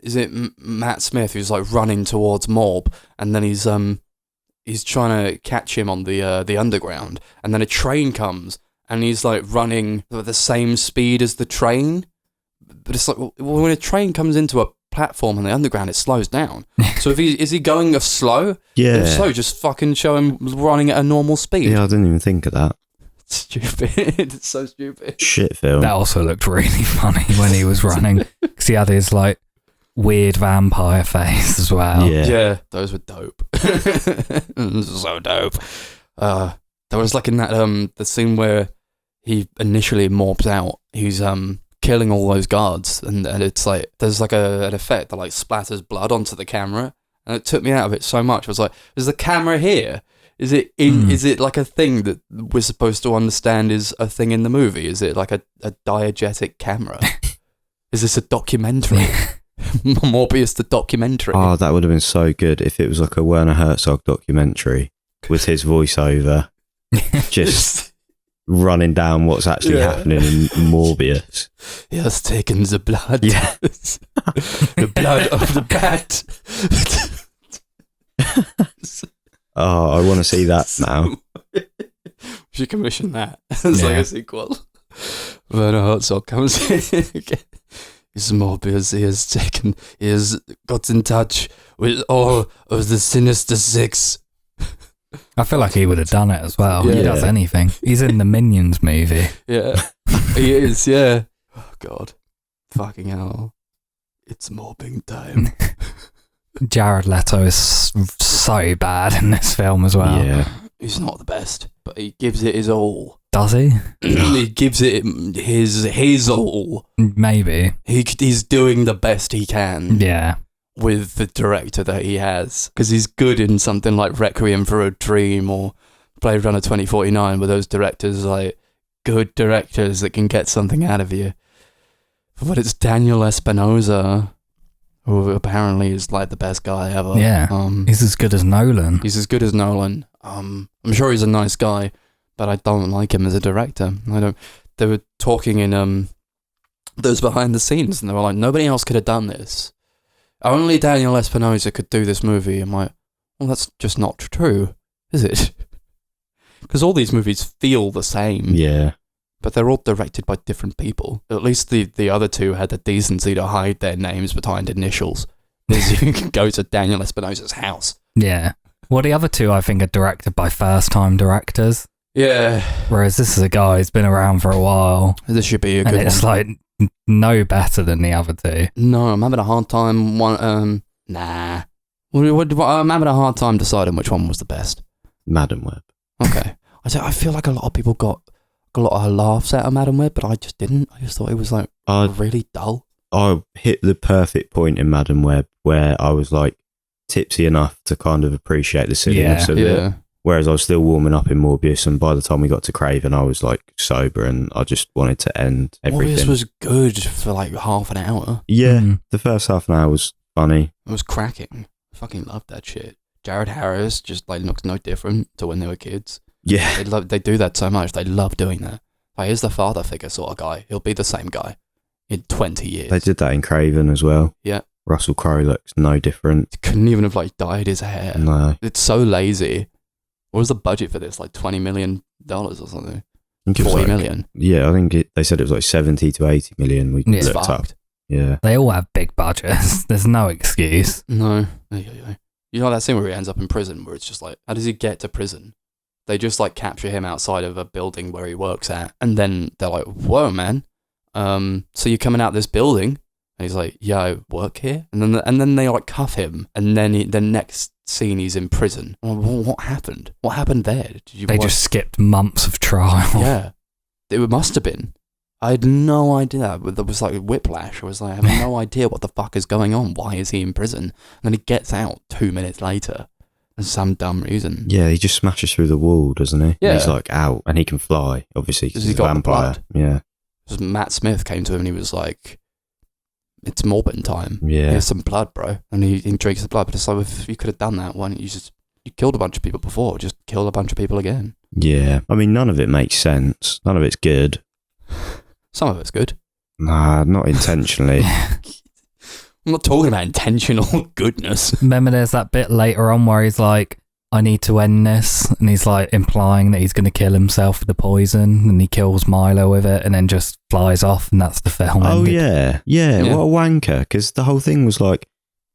is it Matt Smith who's like running towards Morb, and then he's trying to catch him on the underground, and then a train comes, and he's like running at the same speed as the train. But it's like, when a train comes into a platform on the underground, it slows down. So is he going slow? Yeah. If so, just fucking show him running at a normal speed. Yeah, I didn't even think of that. It's stupid. It's so stupid. Shit film. That also looked really funny when he was running, because he had his like weird vampire face as well. Yeah, those were dope. So dope. There was like in that the scene where he initially morphs out. He's killing all those guards, and it's like there's like an effect that like splatters blood onto the camera, and it took me out of it so much. I was like, is the camera here? Is it is it like a thing that we're supposed to understand is a thing in the movie? Is it like a diegetic camera? Is this a documentary? Morbius the documentary. Oh, that would have been so good if it was like a Werner Herzog documentary with his voiceover just running down what's actually happening in Morbius. He has taken the blood. Yeah. The blood of the bat. Oh, I want to see that now. We should commission that as like a sequel. Werner Herzog comes in again. He's Morbius. He has got in touch with all of the Sinister Six. I feel like he would have done it as well. Yeah. He does anything. He's in the Minions movie. Yeah, he is. Yeah. Oh God, fucking hell! It's mobbing time. Jared Leto is so bad in this film as well. Yeah. He's not the best, but he gives it his all. Does he? He gives it his all. Maybe. He's doing the best he can. Yeah. With the director that he has, because he's good in something like Requiem for a Dream or Blade Runner 2049, where those directors are like good directors that can get something out of you. But it's Daniel Espinosa, who apparently is like the best guy ever. Yeah. He's as good as Nolan. He's as good as Nolan. I'm sure he's a nice guy, but I don't like him as a director. They were talking in those behind the scenes, and they were like, nobody else could have done this. Only Daniel Espinosa could do this movie. I'm like, well, that's just not true, is it? Because all these movies feel the same. Yeah. But they're all directed by different people. At least the other two had the decency to hide their names behind initials. Because you can go to Daniel Espinosa's house. Yeah. Well, the other two, I think, are directed by first-time directors. Yeah. Whereas this is a guy who's been around for a while. This should be a good one. And it's like no better than the other two. No, I'm having a hard time. I'm having a hard time deciding which one was the best. Madam Web. Okay. I feel like a lot of people got a lot of laughs out of Madam Web, but I just didn't. I just thought it was like really dull. I hit the perfect point in Madam Web where I was like tipsy enough to kind of appreciate the silliness of it. Whereas I was still warming up in Morbius, and by the time we got to Kraven, I was like sober, and I just wanted to end everything. Morbius was good for like half an hour. Yeah, the first half an hour was funny. It was cracking. I fucking loved that shit. Jared Harris just like looks no different to when they were kids. Yeah, they do that so much. They love doing that. Like, he's the father figure sort of guy. He'll be the same guy in 20 years. They did that in Kraven as well. Yeah. Russell Crowe looks no different. Couldn't even have like dyed his hair. No. It's so lazy. What was the budget for this? Like $20 million or something? I think it was 40 million? Yeah, I think they said it was like 70 to 80 million. We It's looked up. fucked. Yeah. They all have big budgets. There's no excuse. No. You know that scene where he ends up in prison, where it's just like, how does he get to prison? They just like capture him outside of a building where he works at, and then they're like, whoa, man. So you're coming out this building? And he's like, yeah, I work here. And then they like cuff him, and then the next scene he's in prison. Well, what happened? What happened there? They just skipped months of trial. Yeah, it must have been. I had no idea. There was like whiplash. I was like, I have no idea what the fuck is going on. Why is he in prison? And then he gets out 2 minutes later for some dumb reason. Yeah, he just smashes through the wall, doesn't he? Yeah. And he's like out, and he can fly, obviously, because he's a got the vampire. blood. Yeah. Because Matt Smith came to him and he was like, it's Morbin time. Yeah. Here's some blood, bro. And he drinks the blood. But it's like, if you could have done that, why don't you killed a bunch of people before, just kill a bunch of people again. Yeah. I mean, none of it makes sense. None of it's good. Some of it's good. Nah, not intentionally. I'm not talking about intentional goodness. Remember there's that bit later on where he's like, I need to end this. And he's like implying that he's going to kill himself with the poison, and he kills Milo with it and then just flies off, and that's the film. Oh, ended. yeah. What a wanker. Because the whole thing was like,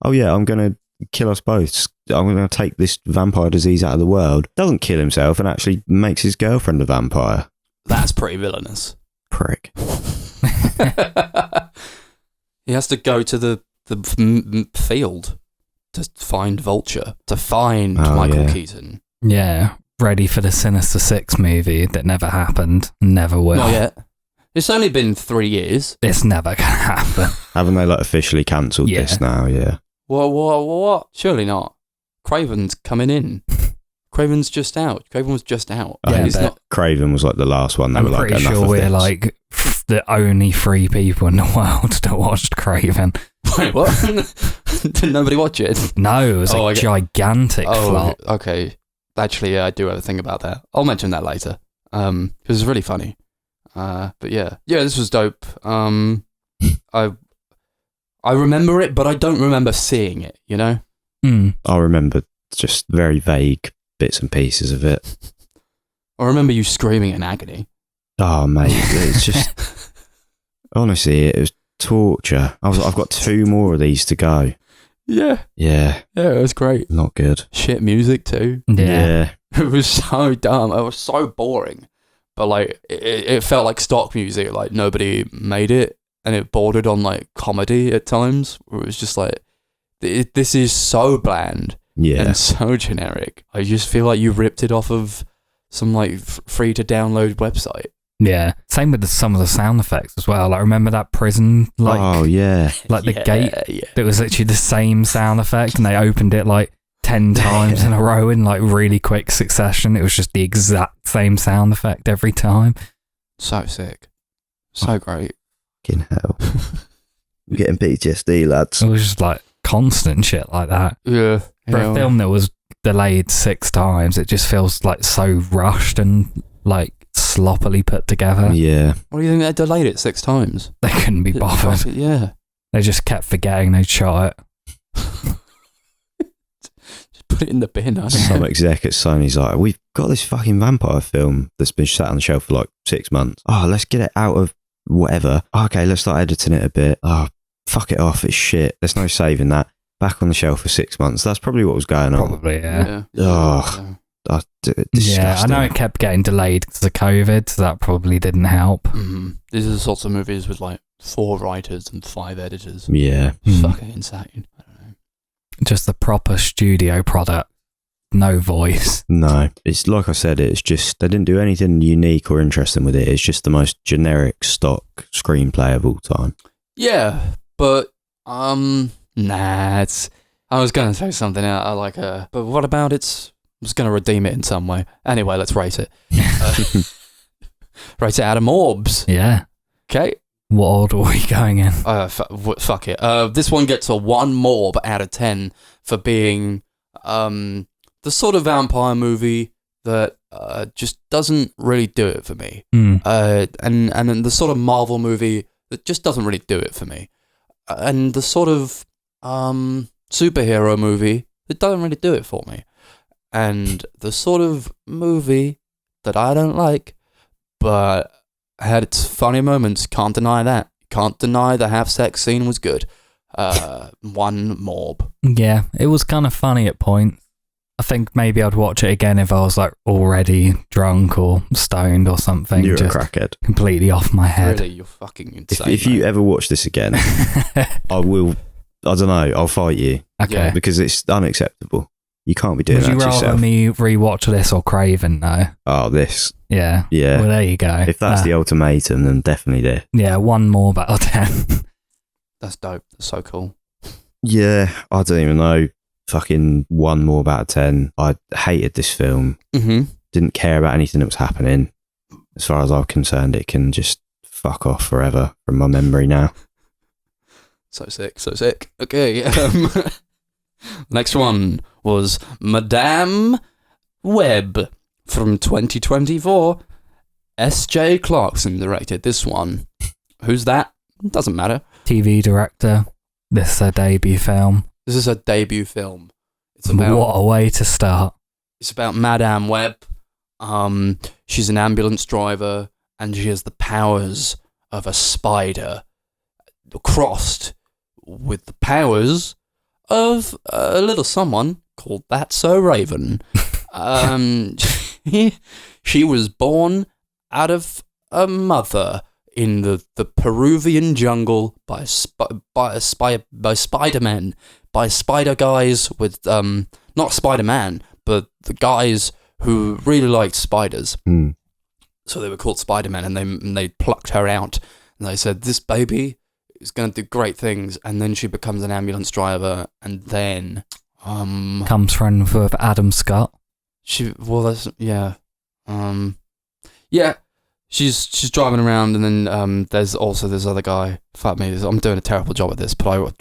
oh, yeah, I'm going to kill us both. I'm going to take this vampire disease out of the world. Doesn't kill himself and actually makes his girlfriend a vampire. That's pretty villainous. Prick. He has to go to the field to find Vulture, to find Michael Keaton. Yeah, ready for the Sinister Six movie that never happened, never will. Not yet. It's only been 3 years. It's never going to happen. Haven't they like officially cancelled this now? Yeah. What? Surely not. Kraven's coming in. Kraven's just out. Kraven was just out. Yeah, he's not. Kraven was like the last one. They were like, pretty sure we're like the only 3 people in the world that watched Kraven. Wait, what? Did nobody watch it? No, it was a gigantic flop. Okay. Actually, yeah, I do have a thing about that. I'll mention that later. Because it's really funny. But yeah, this was dope. I remember it, but I don't remember seeing it. You know. I remember just very vague bits and pieces of it. I remember you screaming in agony. Oh mate, it's just honestly, it was torture. I've got 2 more of these to go. Yeah, it was great. Not good. Shit music too. Yeah. It was so dumb. It was so boring. But like, it felt like stock music. Like nobody made it, and it bordered on like comedy at times. Where it was just like, this is so bland. Yeah. And so generic. I just feel like you ripped it off of some like free to download website. Yeah. Same with some of the sound effects as well. Like, remember that prison? Like, oh, yeah. Like the gate? Yeah. It was literally the same sound effect, and they opened it like 10 times in a row in like really quick succession. It was just the exact same sound effect every time. So sick. So great. Fucking hell. I'm getting PTSD, lads. It was just like constant shit like that. Yeah. For a film that was delayed 6 times, it just feels like so rushed and like sloppily put together. Yeah. What do you think they delayed it 6 times? They couldn't be bothered. Yeah. They just kept forgetting they'd shot it. Just put it in the bin. I don't Some know. exec at Sony's like, we've got this fucking vampire film that's been sat on the shelf for like 6 months. Oh, let's get it out of whatever. Okay, let's start editing it a bit. Oh, fuck it off. It's shit. There's no saving that. Back on the shelf for 6 months. That's probably what was going on. Probably, yeah. Oh, disgusting. Yeah, I know it kept getting delayed because of COVID, so that probably didn't help. Mm-hmm. These are the sorts of movies with like 4 writers and 5 editors. Yeah. Fucking insane. I don't know. Just the proper studio product. No voice. No. It's like I said, it's just, they didn't do anything unique or interesting with it. It's just the most generic stock screenplay of all time. Yeah, but, nah, it's... I was going to say something I like, but what about it's... I'm just going to redeem it in some way. Anyway, let's rate it. Rate it out of Morbs. Yeah. Okay. What order are we going in? Fuck it. This one gets a 1 Morb out of 10 for being the sort of vampire movie that just doesn't really do it for me. And the sort of Marvel movie that just doesn't really do it for me. And the sort of superhero movie that doesn't really do it for me. And the sort of movie that I don't like, but had its funny moments. Can't deny that. Can't deny the half-sex scene was good. 1 Morb. Yeah, it was kind of funny at points. I think maybe I'd watch it again if I was like already drunk or stoned or something. You're just a crackhead. Completely off my head. Really, you're fucking insane. If you ever watch this again, I don't know, I'll fight you. Okay. Yeah. Because it's unacceptable. You can't be doing Would that you to rather yourself. me rewatch this or Kraven though? Oh, this. Yeah. Yeah. Well, there you go. If that's the ultimatum, then definitely this. Yeah, 1 Morb out of 10. That's dope. That's so cool. Yeah, I don't even know. Fucking 1 Morb out of 10. I hated this film. Mm-hmm. Didn't care about anything that was happening. As far as I'm concerned, it can just fuck off forever from my memory now. So sick. So sick. Okay. Next one was Madame Web from 2024. S.J. Clarkson directed this one. Who's that? Doesn't matter. TV director. This is her debut film. This is her debut film. It's about... What a way to start. It's about Madame Web. She's an ambulance driver, and she has the powers of a spider crossed with the powers of a little someone called That's So Raven. She was born out of a mother in the Peruvian jungle by Spider-Men, by spider guys with not Spider-Man, but the guys who really liked spiders. So they were called Spider-Men, and they plucked her out, and they said, this baby is going to do great things, and then she becomes an ambulance driver, and then comes friend with Adam Scott. She's driving around, and then there's also this other guy. Fuck me, I'm doing a terrible job at this, but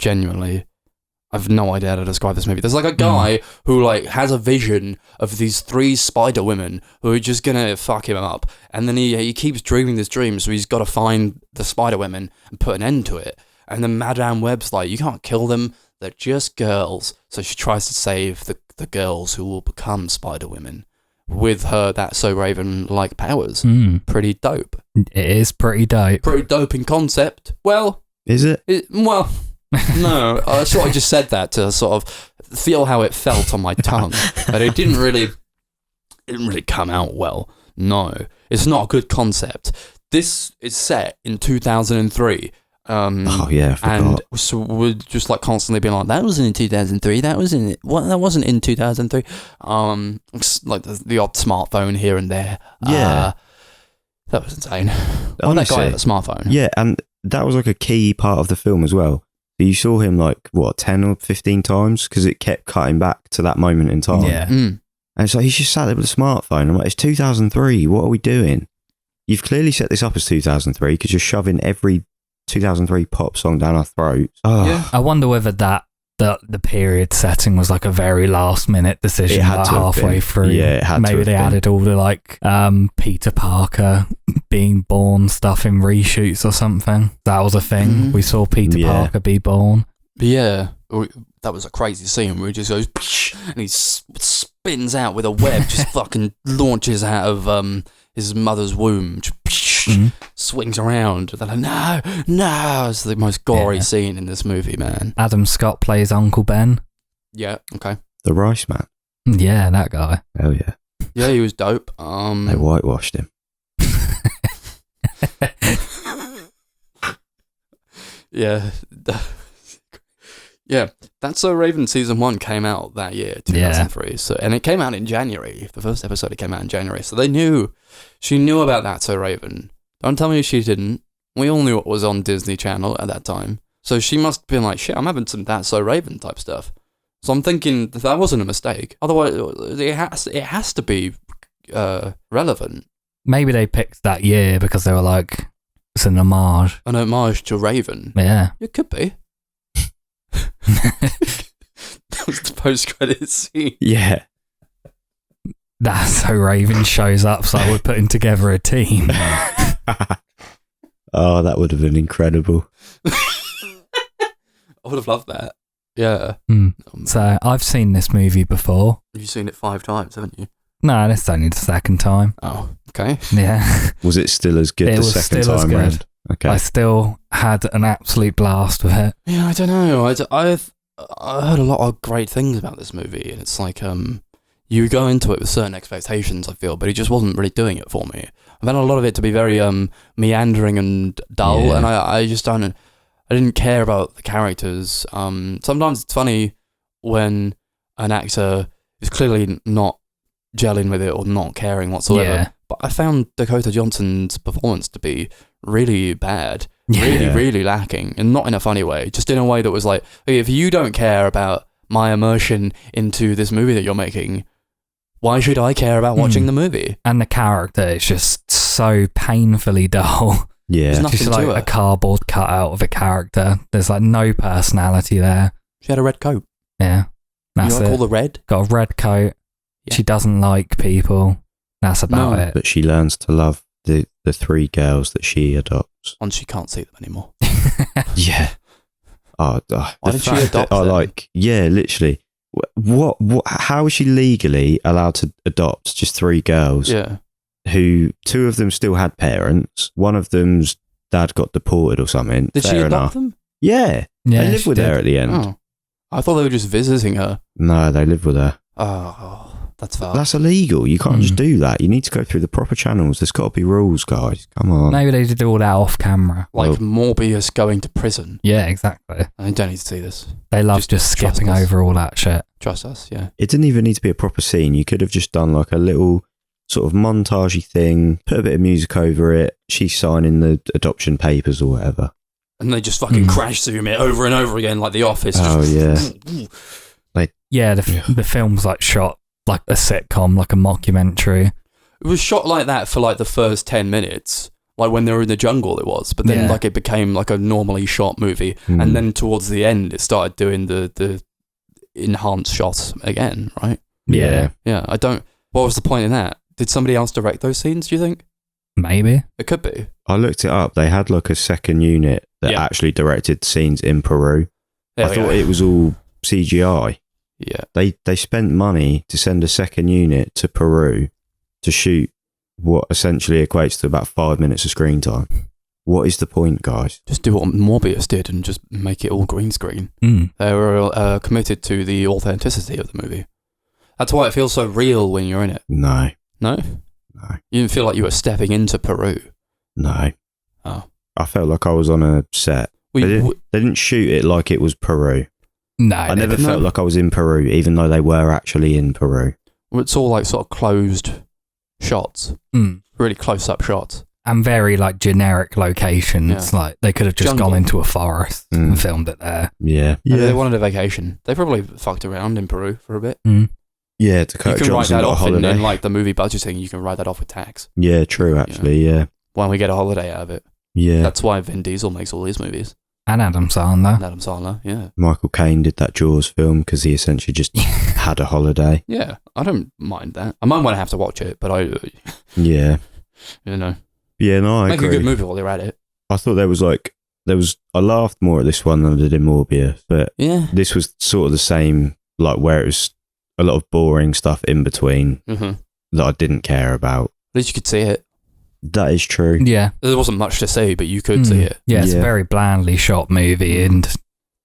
I've no idea how to describe this movie. There's like a guy who like has a vision of these 3 spider women who are just gonna fuck him up, and then he keeps dreaming this dream, so he's got to find the spider women and put an end to it. And then Madame Web's like, you can't kill them, they're just girls. So she tries to save the girls who will become spider women with her That's So Raven like powers. Pretty dope. It is pretty dope. Pretty dope in concept. Well, is it? Well. No, I sort of just said that to sort of feel how it felt on my tongue, but it didn't really come out well. No, it's not a good concept. This is set in 2003. Oh yeah, I forgot. And so we're just like constantly being like, that wasn't in 2003. That wasn't in 2003. Like the odd smartphone here and there. Yeah, that was insane. Honestly, that guy had a smartphone. Yeah, and that was like a key part of the film as well. You saw him like, 10 or 15 times because it kept cutting back to that moment in time. Yeah. And it's like, he's just sat there with a smartphone. I'm like, it's 2003. What are we doing? You've clearly set this up as 2003 because you're shoving every 2003 pop song down our throats. Oh. Yeah. I wonder whether the period setting was like a very last minute decision, It had like to have halfway been. through. Yeah, it had to Maybe have they been. added all the like Peter Parker being born stuff in reshoots or something. That was a thing. We saw Peter Parker be born. Yeah, that was a crazy scene where he just goes and he spins out with a web, just fucking launches out of his mother's womb, just swings around. They're like, no, it's the most gory scene in this movie, man. Adam Scott plays Uncle Ben. Yeah, okay. The Rice Man. Yeah, that guy. Hell yeah. Yeah, he was dope. They whitewashed him. Yeah. Yeah, That's So Raven Season 1 came out that year, 2003. So, and it came out in January. The first episode, it came out in January. So she knew about That's So Raven. Don't tell me she didn't. We all knew it was on Disney Channel at that time. So she must have been like, shit, I'm having some That's So Raven type stuff. So I'm thinking that wasn't a mistake. Otherwise, it has to be relevant. Maybe they picked that year because they were like, it's an homage. An homage to Raven. Yeah. It could be. That was the post-credit scene. Yeah. That's So Raven shows up, so we're putting together a team. Oh, that would have been incredible. I would have loved that. Yeah. So I've seen this movie before. You've seen it 5 times, haven't you? No, this is only the second time. Oh, okay. Yeah. Was it still as good It the was second still as time good. round? Okay. I still had an absolute blast with it. Yeah, I don't know. I've heard a lot of great things about this movie, and it's like you go into it with certain expectations, I feel, but it just wasn't really doing it for me. I found a lot of it to be very meandering and dull, and I didn't care about the characters. Sometimes it's funny when an actor is clearly not gelling with it or not caring whatsoever. Yeah. But I found Dakota Johnson's performance to be really bad, really lacking, and not in a funny way, just in a way that was like, hey, if you don't care about my immersion into this movie that you're making, why should I care about watching the movie? And the character is just so painfully dull. Yeah. There's nothing Just to like her. a cardboard cutout of a character. There's like no personality there. She had a red coat. Yeah. That's You like it. all the red? Got a red coat. Yeah. She doesn't like people. That's about it. But she learns to love the 3 girls that she adopts. And she can't see them anymore. Yeah. Oh, Why did she adopt them? literally. What? How is she legally allowed to adopt just 3 girls? Yeah. Who 2 of them still had parents. One of them's dad got deported or something. Did she adopt them? Yeah. They live with her at the end. Oh. I thought they were just visiting her. No, they live with her. Oh, that's far. That's illegal. You can't just do that. You need to go through the proper channels. There's got to be rules, guys. Come on. Maybe they did all that off camera. Like Morbius going to prison. Yeah, exactly. I don't need to see this. They love just skipping over all that shit. Trust us, yeah. It didn't even need to be a proper scene. You could have just done like a little sort of montagey thing, put a bit of music over it. She's signing the adoption papers or whatever. And they just fucking crash zoom it over and over again, like The Office. Oh, yeah. The film's like shot like a sitcom, like a mockumentary. It was shot like that for like the first 10 minutes, like when they were in the jungle it was, but then like it became like a normally shot movie, and then towards the end it started doing the enhanced shots again, right? Yeah. What was the point in that? Did somebody else direct those scenes, do you think? Maybe. It could be. I looked it up. They had like a second unit that actually directed scenes in Peru. I thought it was all CGI. Yeah. They spent money to send a second unit to Peru to shoot what essentially equates to about 5 minutes of screen time. What is the point, guys? Just do what Morbius did and just make it all green screen. They were committed to the authenticity of the movie. That's why it feels so real when you're in it. No. No? No. You didn't feel like you were stepping into Peru? No. Oh. I felt like I was on a set. They didn't shoot it like it was Peru. No. I never felt like I was in Peru, even though they were actually in Peru. Well, it's all like sort of closed shots. Really close-up shots. And very like generic locations. Yeah. Like they could have just gone into a forest and filmed it there. Yeah. Maybe they wanted a vacation. They probably fucked around in Peru for a bit. Yeah, Dakota you can Johnson write that got off a holiday. in like the movie budgeting. You can write that off with tax. Yeah, true. Actually, yeah. When we get a holiday out of it. Yeah. That's why Vin Diesel makes all these movies. And Adam Sandler. And Adam Sandler, yeah. Michael Caine did that Jaws film because he essentially just had a holiday. Yeah, I don't mind that. I might want to have to watch it, but Yeah. You know. Yeah, no, I Make agree. a good movie while they're at it. I thought I laughed more at this one than I did in Morbius, but this was sort of the same, like where it was a lot of boring stuff in between that I didn't care about. At least you could see it. That is true. Yeah. There wasn't much to see, but you could see it. Yeah, it's a very blandly shot movie, and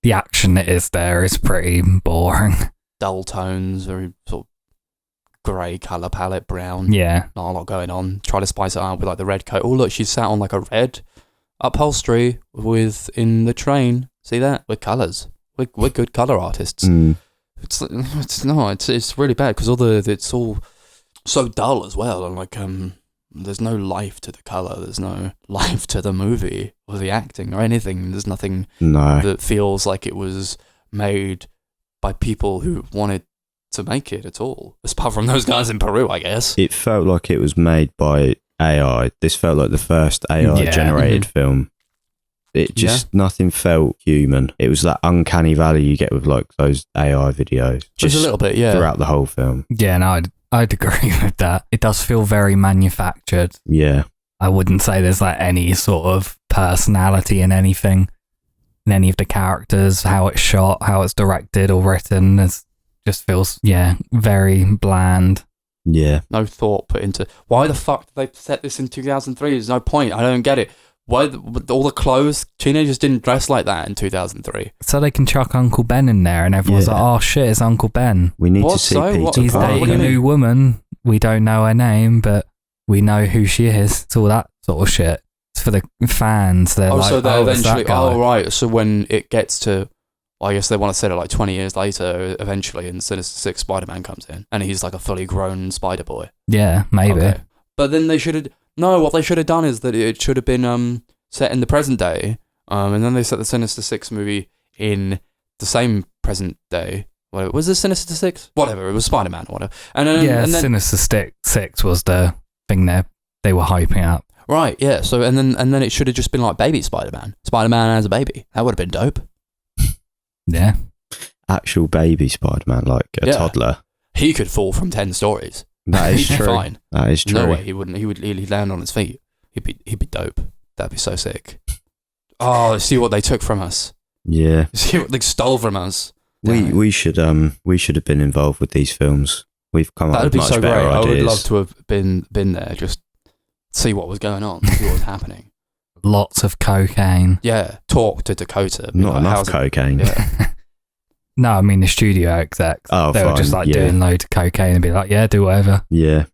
the action that is there is pretty boring. Dull tones, very sort of grey colour palette, brown. Yeah. Not a lot going on. Try to spice it up with like the red coat. Oh, look, she's sat on like a red upholstery in the train. See that? With colours. We're good colour artists. It's really bad because it's all so dull as well, and like there's no life to the colour, there's no life to the movie or the acting or anything. There's nothing that feels like it was made by people who wanted to make it at all, apart from those guys in Peru, I guess. It felt like it was made by AI. This felt like the first AI generated film. It just nothing felt human. It was that uncanny valley you get with like those AI videos. Just a little bit, yeah. Throughout the whole film. Yeah, no, I'd agree with that. It does feel very manufactured. Yeah. I wouldn't say there's like any sort of personality in anything, in any of the characters, how it's shot, how it's directed or written. It just feels, very bland. Yeah. No thought put into why the fuck did they set this in 2003? There's no point. I don't get it. Why all the clothes? Teenagers didn't dress like that in 2003. So they can chuck Uncle Ben in there, and everyone's like, "Oh shit, it's Uncle Ben." We need to see Peter. He's dating a new woman. We don't know her name, but we know who she is. It's all that sort of shit. It's for the fans. They're like, so they're eventually. Oh, right. So when it gets to, well, I guess they want to set it like 20 years later. Eventually, and Sinister Six Spider-Man comes in, and he's like a fully grown Spider Boy. Yeah, maybe. Okay. But then they should have. No, what they should have done is that it should have been set in the present day, and then they set the Sinister Six movie in the same present day. Whatever. Was it Sinister Six? Whatever, it was Spider-Man or whatever. And then Sinister Six was the thing they were hyping up. Right, yeah. So and then it should have just been like baby Spider-Man. Spider-Man as a baby. That would have been dope. Yeah. Actual baby Spider-Man, like a toddler. He could fall from 10 stories. That is He'd true. Be fine. That is true. No way he wouldn't. He'd land on his feet. He'd be dope. That'd be so sick. Oh, see what they took from us. Yeah. See what they stole from us. We should have been involved with these films. We've come up with much better ideas. I would love to have been there, just see what was going on, see what was happening. Lots of cocaine. Yeah, talk to Dakota. Not enough cocaine. Yeah. No, I mean the studio execs. Oh, they were just like doing loads of cocaine and be like, yeah, do whatever. Yeah.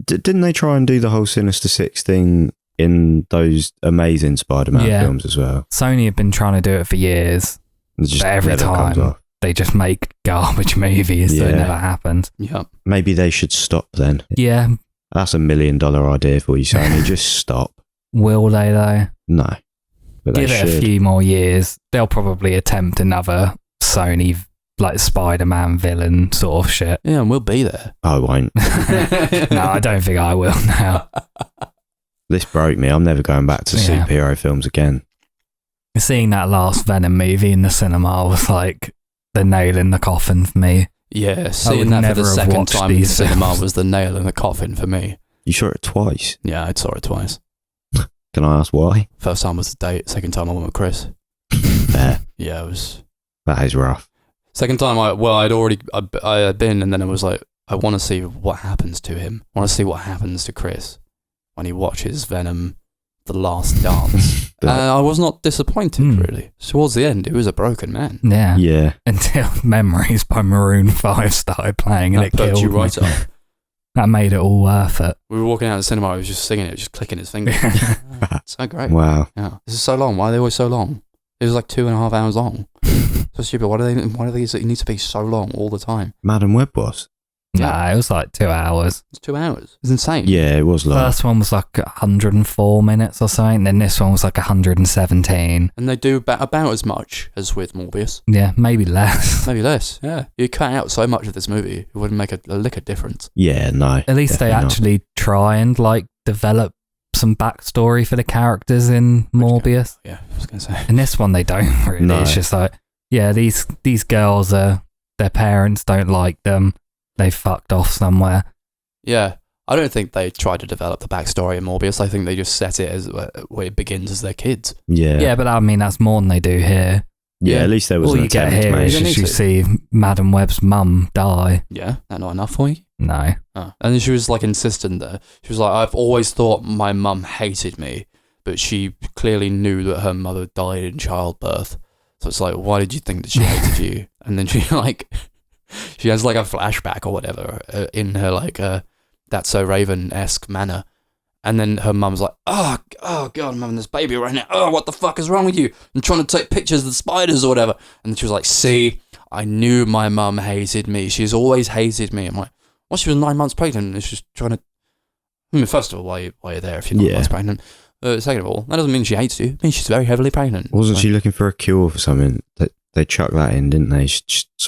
Didn't they try and do the whole Sinister Six thing in those amazing Spider-Man films as well? Sony have been trying to do it for years. But every time they just make garbage movies, so it never happens. Yeah. Maybe they should stop then. Yeah. That's $1 million idea for you, Sony. Just stop. Will they though? No. But give it a few more years. They'll probably attempt another Sony like Spider-Man villain sort of shit. Yeah, and we'll be there. I won't. No, I don't think I will now. This broke me. I'm never going back to superhero films again. Seeing that last Venom movie in the cinema was like the nail in the coffin for me. Yeah, seeing that for the second time in the cinema was the nail in the coffin for me. You saw it twice? Yeah, I saw it twice. Can I ask why? First time was the date, second time I went with Chris. Fair. Yeah, it was... That is rough. Second time, I had been, and then I was like, I want to see what happens to him. I want to see what happens to Chris when he watches Venom, The Last Dance. I was not disappointed, really. Towards the end, it was a broken man. Yeah. Yeah. Until Memories by Maroon 5 started playing and it killed you me. right up. That made it all worth it. We were walking out of the cinema, I was just singing it, just clicking his fingers. So great. Wow. Yeah. This is so long. Why are they always so long? It was like 2.5 hours long. So stupid. Why do these need to be so long all the time? Madam Web was? Nah, it was like 2 hours. It's 2 hours. It's insane. Yeah, it was long. First one was like 104 minutes or something, then this one was like 117. And they do about as much as with Morbius. Yeah, maybe less. Maybe less, yeah. You cut out so much of this movie, it wouldn't make a lick of difference. Yeah, no. At least they actually try and like develop some backstory for the characters in Morbius. Yeah, I was going to say. In this one, they don't really. No. It's just like, yeah, these girls their parents don't like them. They fucked off somewhere. Yeah, I don't think they tried to develop the backstory in Morbius. I think they just set it as where it begins as their kids. Yeah. Yeah, but I mean, that's more than they do here. Yeah, at least there was all an attempt. All you get here is just you see Madam Web's mum die. Yeah, that not enough for you? No. Oh. And she was like insistent there. She was like, I've always thought my mum hated me, but she clearly knew that her mother died in childbirth. So it's like, why did you think that she hated you? And then she like... She has like a flashback or whatever in her like That's So Raven-esque manner. And then her mum's like, oh God, I'm having this baby right now. Oh, what the fuck is wrong with you? I'm trying to take pictures of the spiders or whatever. And then she was like, see, I knew my mum hated me. She's always hated me. I'm like, well, she was 9 months pregnant and she's trying to... I mean, first of all, why are you there if you're 9 months pregnant? Second of all, that doesn't mean she hates you. It means she's very heavily pregnant. Wasn't she looking for a cure for something? They chucked that in, didn't they?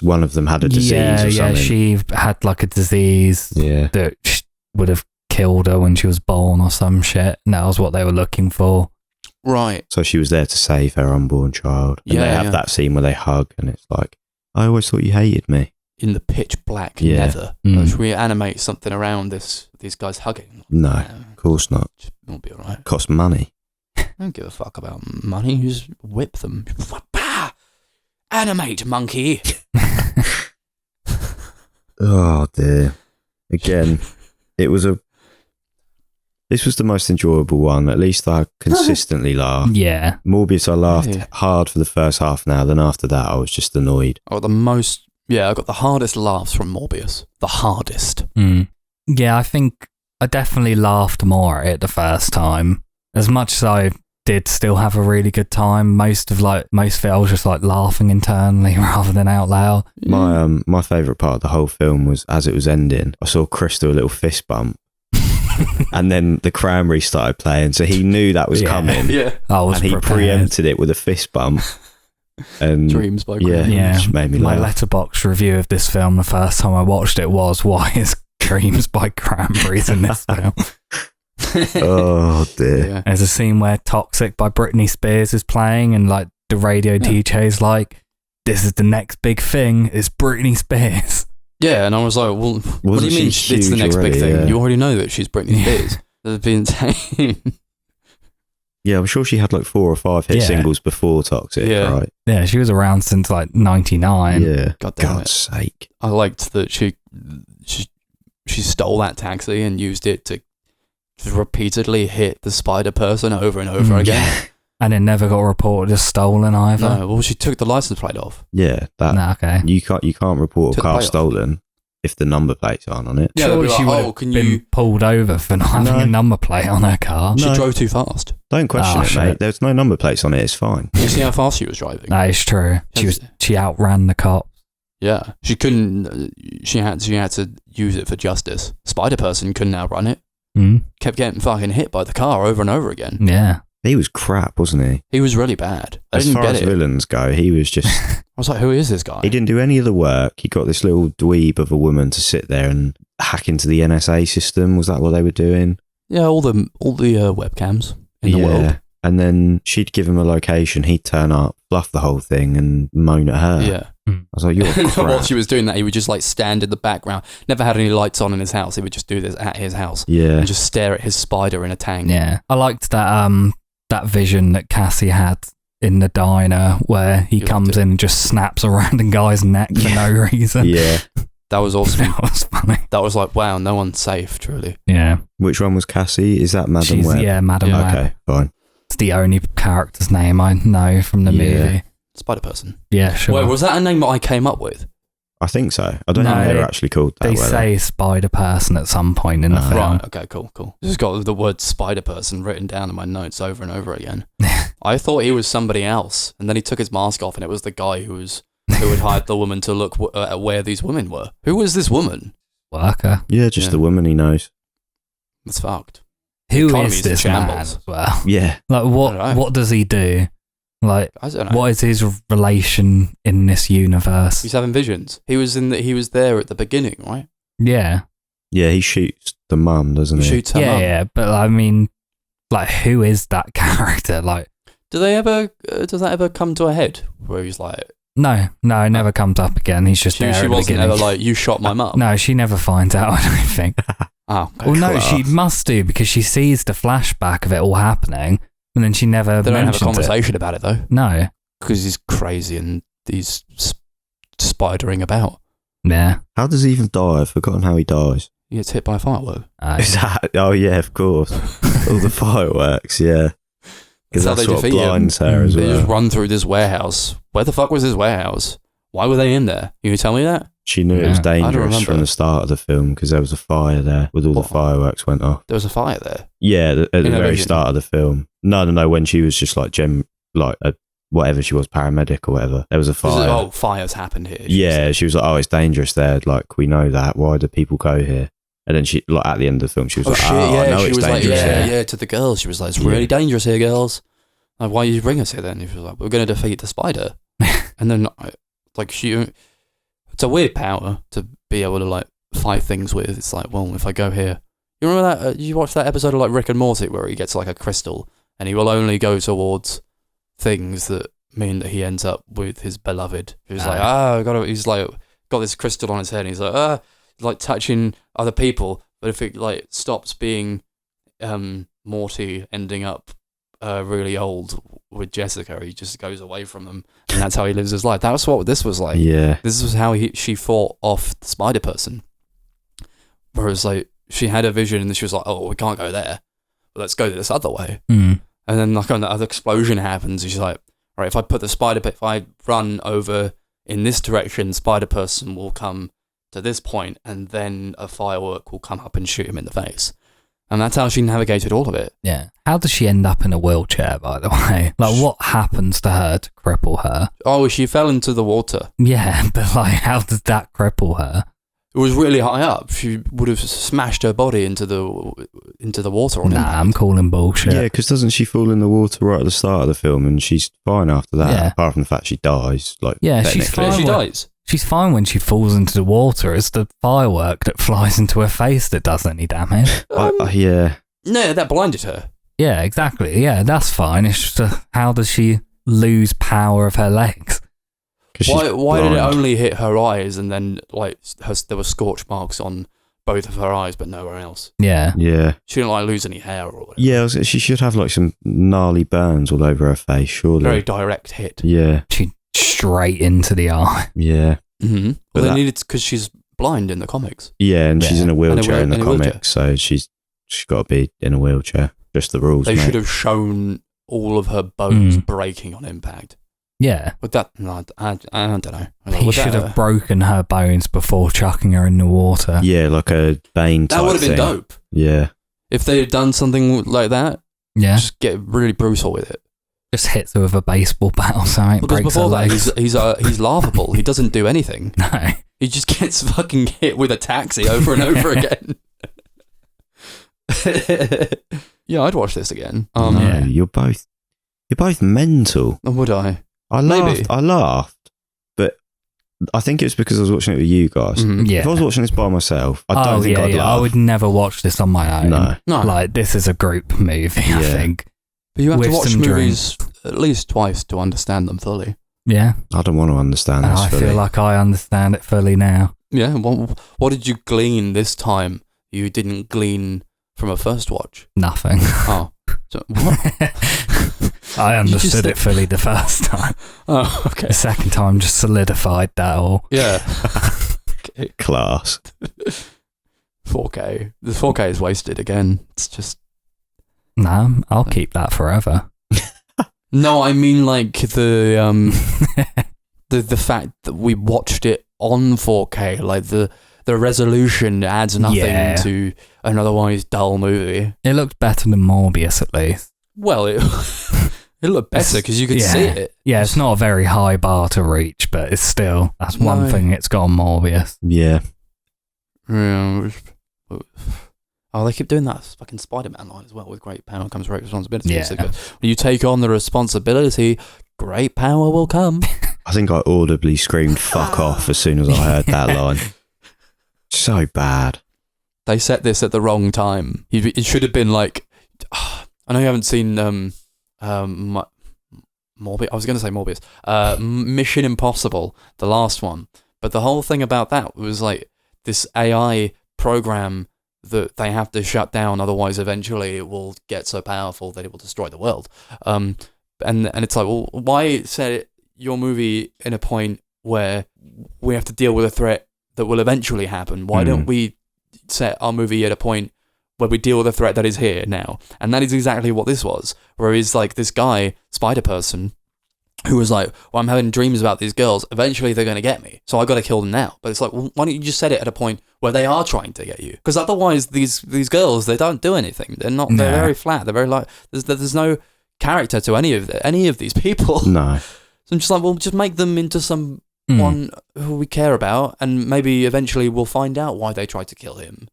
One of them had a disease or something. Yeah, she had like a disease that would have killed her when she was born or some shit. And that was what they were looking for. Right. So she was there to save her unborn child. And they have that scene where they hug and it's like, I always thought you hated me. In the pitch black nether. Should we animate something around these guys hugging? No, of course not. It'll be alright. Cost money. I don't give a fuck about money. You just whip them. Animate, monkey. Oh dear. Again, this was the most enjoyable one. At least I consistently laughed. Yeah. Morbius, I laughed hard for the first half an hour. Then after that, I was just annoyed. I got the hardest laughs from Morbius. The hardest. Yeah, I think I definitely laughed more at it the first time. As much as I did still have a really good time, most of it I was just like laughing internally rather than out loud. My favourite part of the whole film was as it was ending, I saw Chris do a little fist bump. And then the Cranberries started playing, so he knew that was coming. Yeah. And he preempted it with a fist bump. And Dreams by Cranberries. Yeah. Just made me laugh. My Letterboxd review of this film the first time I watched it was, why is Dreams by Cranberries in this film? Oh dear. Yeah. There's a scene where Toxic by Britney Spears is playing and like the radio DJ's like, this is the next big thing, it's Britney Spears. Yeah, and I was like, well, what do you mean it's the next big thing? You already know that she's Britney Spears. That'd be insane. Yeah, I'm sure she had like 4 or 5 hit singles before Toxic, right? Yeah, she was around since like 99. Yeah. God's sake. I liked that she stole that taxi and used it to repeatedly hit the spider person over and over again. Yeah. And it never got reported as stolen either. No, well, she took the license plate off. Yeah, okay. You can't report a car stolen if the number plates aren't on it. Yeah, surely she would have been pulled over for not having a number plate on her car. She drove too fast. Don't question it, mate. There's no number plates on it. It's fine. You see how fast she was driving? That is true. She outran the cops. Yeah, she couldn't. She had to use it for justice. Spider person couldn't outrun it. Kept getting fucking hit by the car over and over again. Yeah. He was crap, wasn't he? He was really bad. As far as villains go, he was just... I was like, who is this guy? He didn't do any of the work. He got this little dweeb of a woman to sit there and hack into the NSA system. Was that what they were doing? Yeah, all the webcams in the world. And then she'd give him a location. He'd turn up, bluff the whole thing, and moan at her. Yeah. I was like, you're crap. While she was doing that, he would just like stand in the background. Never had any lights on in his house. He would just do this at his house. Yeah. And just stare at his spider in a tank. Yeah. I liked that vision that Cassie had in the diner where he comes in and just snaps a random guy's neck for no reason. Yeah. That was awesome. That was funny. That was like, wow, no one's safe, truly. Yeah. Which one was Cassie? Is that Madam Web? Yeah, Madam Web. Okay, fine. It's the only character's name I know from the movie. Spider-Person. Yeah, sure. Wait, was that a name that I came up with? I think so. I don't know if they were actually called that. They say Spider-Person at some point in the film. Right, okay, cool. Just got the word Spider-Person written down in my notes over and over again. I thought he was somebody else, and then he took his mask off, and it was the guy who had hired the woman to look at where these women were. Who was this woman? Worker. Yeah, just the woman he knows. That's fucked. Who is this man as well? Yeah. Like, what does he do? Like, I don't know. What is his relation in this universe? He's having visions. He was there at the beginning, right? Yeah. Yeah, he shoots the mum, doesn't he? Shoots her mum. Yeah, but I mean, like, who is that character? Like, does that ever come to a head where he's like, no, it never comes up again. He's just there at the beginning. She wasn't ever like, you shot my mum. No, she never finds out, I don't think. Oh, well, no, she must do because she sees the flashback of it all happening, and then she never. They don't have a conversation about it though. No, because he's crazy and he's spidering about. Yeah. How does he even die? I've forgotten how he dies. He gets hit by a firework. Is that? Oh yeah, of course. All the fireworks, yeah. Because that's what blinds her as well. They just run through this warehouse. Where the fuck was this warehouse? Why were they in there? Can you tell me that? She knew it was dangerous from the start of the film because there was a fire there with all the fireworks went off. There was a fire there? Yeah, at the very start of the film. No, when she was just like whatever she was, paramedic or whatever. There was a fire. Fires happened here. She was like, it's dangerous there. Like, we know that. Why do people go here? And then she, like, at the end of the film, she was I know it's dangerous here. Yeah, to the girls. She was like, it's really dangerous here, girls. Like, why did you bring us here then? She was like, we're going to defeat the spider. And then, like, it's a weird power to be able to, like, fight things with. It's like, well, if I go here. You remember that? You watched that episode of, like, Rick and Morty where he gets, like, a crystal and he will only go towards things that mean that he ends up with his beloved. He's like, he's like, got this crystal on his head and he's like touching other people, but if it like stops being Morty ending up really old with Jessica, he just goes away from them, and that's how he lives his life. That's what this was like. Yeah, this was how she fought off the spider person. Whereas like she had a vision and she was like, oh, we can't go there, but let's go this other way. And then like another explosion happens and she's like, right, if I run over in this direction, spider person will come to this point and then a firework will come up and shoot him in the face. And that's how she navigated all of it. Yeah. How does she end up in a wheelchair, by the way? Like, what happens to her to cripple her? Oh, she fell into the water. Yeah, but like, how did that cripple her? It was really high up. She would have smashed her body into the water. I'm calling bullshit. Yeah, because doesn't she fall in the water right at the start of the film and she's fine after that, apart from the fact she dies. Like, yeah, she's fine. She dies. She's fine when she falls into the water. It's the firework that flies into her face that does any damage. Yeah. No, that blinded her. Yeah, exactly. Yeah, that's fine. It's just how does she lose power of her legs? Why did it only hit her eyes and then like there were scorch marks on both of her eyes, but nowhere else. Yeah. Yeah. She didn't like lose any hair or whatever. Yeah, she should have like some gnarly burns all over her face, surely. Very direct hit. Yeah. She straight into the eye. Yeah. Mm-hmm. But Well, they that- needed because she's blind in the comics. Yeah, and she's Yeah. in a wheelchair in the in a wheelchair. comics, so she's got to be in a wheelchair. Just the rules, They mate. should have shown all of her bones Mm. breaking on impact. Yeah. But that, no, I don't know. He Would should that, have broken her bones before chucking her in the water. Yeah, like a Bane type That would have been thing. dope. Yeah. If they had done something like that, Yeah. just get really brutal with it. Just hits her with a baseball bat or something. Because breaks her before that, legs. he's laughable. He doesn't do anything. No. He just gets fucking hit with a taxi over and over again. Yeah, I'd watch this again. No, Yeah. you're both mental. Would I? I Maybe. laughed, but I think it's because I was watching it with you guys. Mhm. Yeah. If I was watching this by myself, I don't think I'd laugh. I would never watch this on my own. No. No. Like, this is a group movie, I Yeah. think. But you have to with watch some movies at least twice to understand them fully. Yeah. I don't want to understand And this I fully. feel like I understand it fully now. Yeah. What did you glean this time you didn't glean from a first watch? Nothing. Oh. So, what? I You just understood said- it fully the first time. Oh, okay. The second time just solidified that all. Yeah. Okay. Class. 4K. The 4K is wasted again. It's just... No, I'll keep that forever. No, I mean like the fact that we watched it on 4K, like the resolution adds nothing Yeah. to an otherwise dull movie. It looked better than Morbius, at least. Well, it it looked better because you could Yeah. see it. Yeah, it's not a very high bar to reach, but it's still, that's one No. thing it's got on Morbius. Yeah. Yeah. Oh, they keep doing that fucking Spider-Man line as well. With great power comes great responsibility. Yeah. So when you take on the responsibility, great power will come. I think I audibly screamed "fuck off" as soon as I heard that line. So bad. They set this at the wrong time. It should have been like, I know you haven't seen Morbius. I was going to say Morbius. Mission Impossible, the last one. But the whole thing about that was like this AI program that they have to shut down, otherwise eventually it will get so powerful that it will destroy the world. And it's like, well, why set your movie in a point where we have to deal with a threat that will eventually happen? Why don't we set our movie at a point where we deal with a threat that is here now? And that is exactly what this was, where he's like this guy, Spider-Person, who was like, well, I'm having dreams about these girls. Eventually they're going to get me. So I got to kill them now. But it's like, well, why don't you just set it at a point where they are trying to get you? Because otherwise these girls, they don't do anything. They're not, they're very flat. They're very like, there's no character to any of these people. No. So I'm just like, well, just make them into someone who we care about, and maybe eventually we'll find out why they tried to kill him.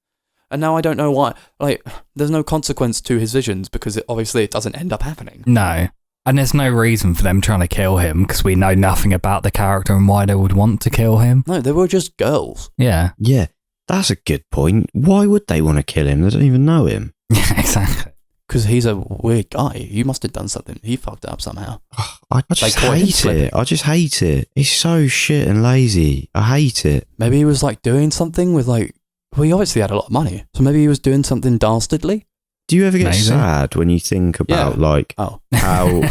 And now I don't know why. Like, there's no consequence to his visions because obviously it doesn't end up happening. No. And there's no reason for them trying to kill him because we know nothing about the character and why they would want to kill him. No, they were just girls. Yeah. Yeah, that's a good point. Why would they want to kill him? They don't even know him. Yeah, exactly. Because he's a weird guy. You must have done something. He fucked up somehow. I just caught him hate slipping. it. I just hate it. It's so shit and lazy. I hate it. Maybe he was like doing something with like, well, he obviously had a lot of money. So maybe he was doing something dastardly. Do you ever get Maybe. sad when you think about like Oh, how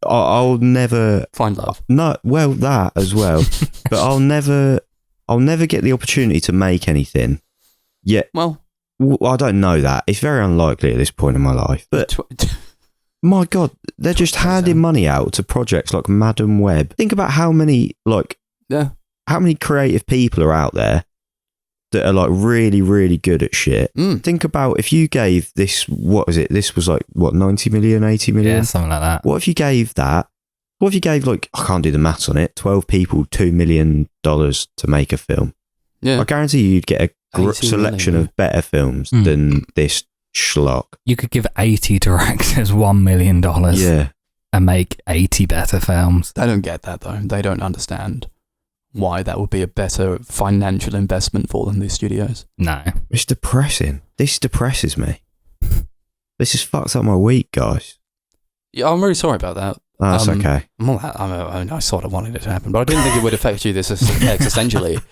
I'll never find love. no well that as well, but I'll never get the opportunity to make anything. Yet Well, I don't know that. It's very unlikely at this point in my life. But my God, they're just handing money out to projects like Madam Web. Think about how many how many creative people are out there that are like really, really good at shit. Think about if you gave this, what was it? This was like, what, 90 million, 80 million? Yeah, something like that. What if you gave that? What if you gave like, I can't do the maths on it, 12 people $2 million to make a film? yeah. I guarantee you'd get a 80 selection million. of better films than this schlock. You could give 80 directors $1 million Yeah. and make 80 better films. They don't get that though. They don't understand why that would be a better financial investment for them, these studios. No. It's depressing. This depresses me. This has fucked up my week, guys. Yeah, I'm really sorry about that. Oh, that's okay. Well, I sort of wanted it to happen, but I didn't think it would affect you this existentially.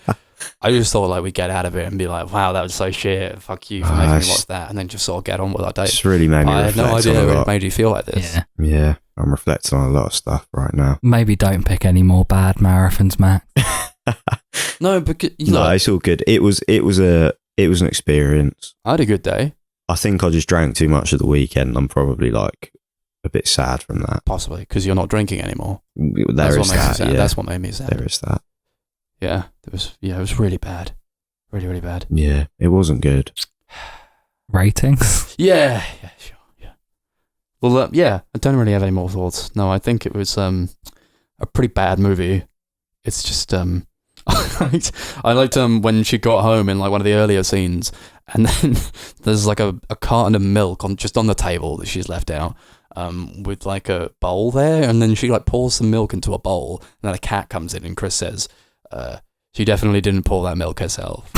I just thought like we'd get out of it and be like, wow, that was so shit. Fuck you for making me watch that, and then just sort of get on with our day. It's really made me I had no idea it made you feel like this. Yeah, I'm reflecting on a lot of stuff right now. Maybe don't pick any more bad marathons, Matt. No, because it's all good. It was an experience. I had a good day. I think I just drank too much at the weekend. I'm probably like a bit sad from that. Possibly because you're not drinking anymore. That's what made me sad. There is that. Yeah, it was really bad. Really, really bad. Yeah, it wasn't good. Ratings? Yeah, sure, yeah. Well, I don't really have any more thoughts. No, I think it was a pretty bad movie. It's just I liked when she got home in like one of the earlier scenes, and then there's like a carton of milk on the table that she's left out, with like a bowl there, and then she like pours some milk into a bowl, and then a cat comes in, and Chris says, she definitely didn't pour that milk herself.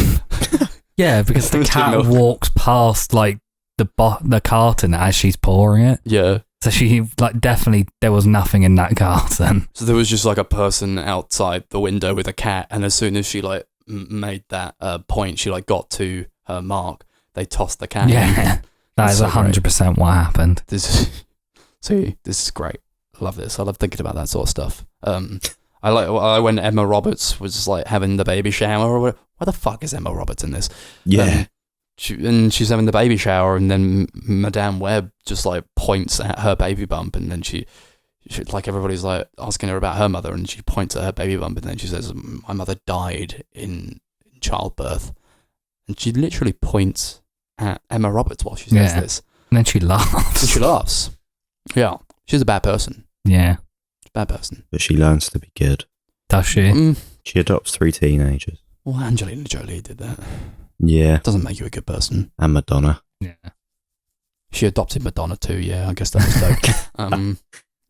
Yeah, because the cat walks past like the carton as she's pouring it. Yeah. So she like definitely there was nothing in that carton. So there was just like a person outside the window with a cat, and as soon as she like made that point, she like got to her mark, they tossed the cat. Yeah, that is 100% what happened. This is great. I love this. I love thinking about that sort of stuff. I like when Emma Roberts was like having the baby shower. Or where the fuck is Emma Roberts in this? Yeah. She's having the baby shower, and then Madame Web just like points at her baby bump, and then she like everybody's like asking her about her mother, and she points at her baby bump, and then she says, "My mother died in childbirth," and she literally points at Emma Roberts while she says this, and then she laughs. Yeah, she's a bad person. Yeah, she's a bad person, but she learns to be good. Does she? She adopts 3 teenagers. Well, Angelina Jolie did that. Yeah. Doesn't make you a good person. And Madonna. Yeah. She adopted Madonna too, yeah. I guess that was dope.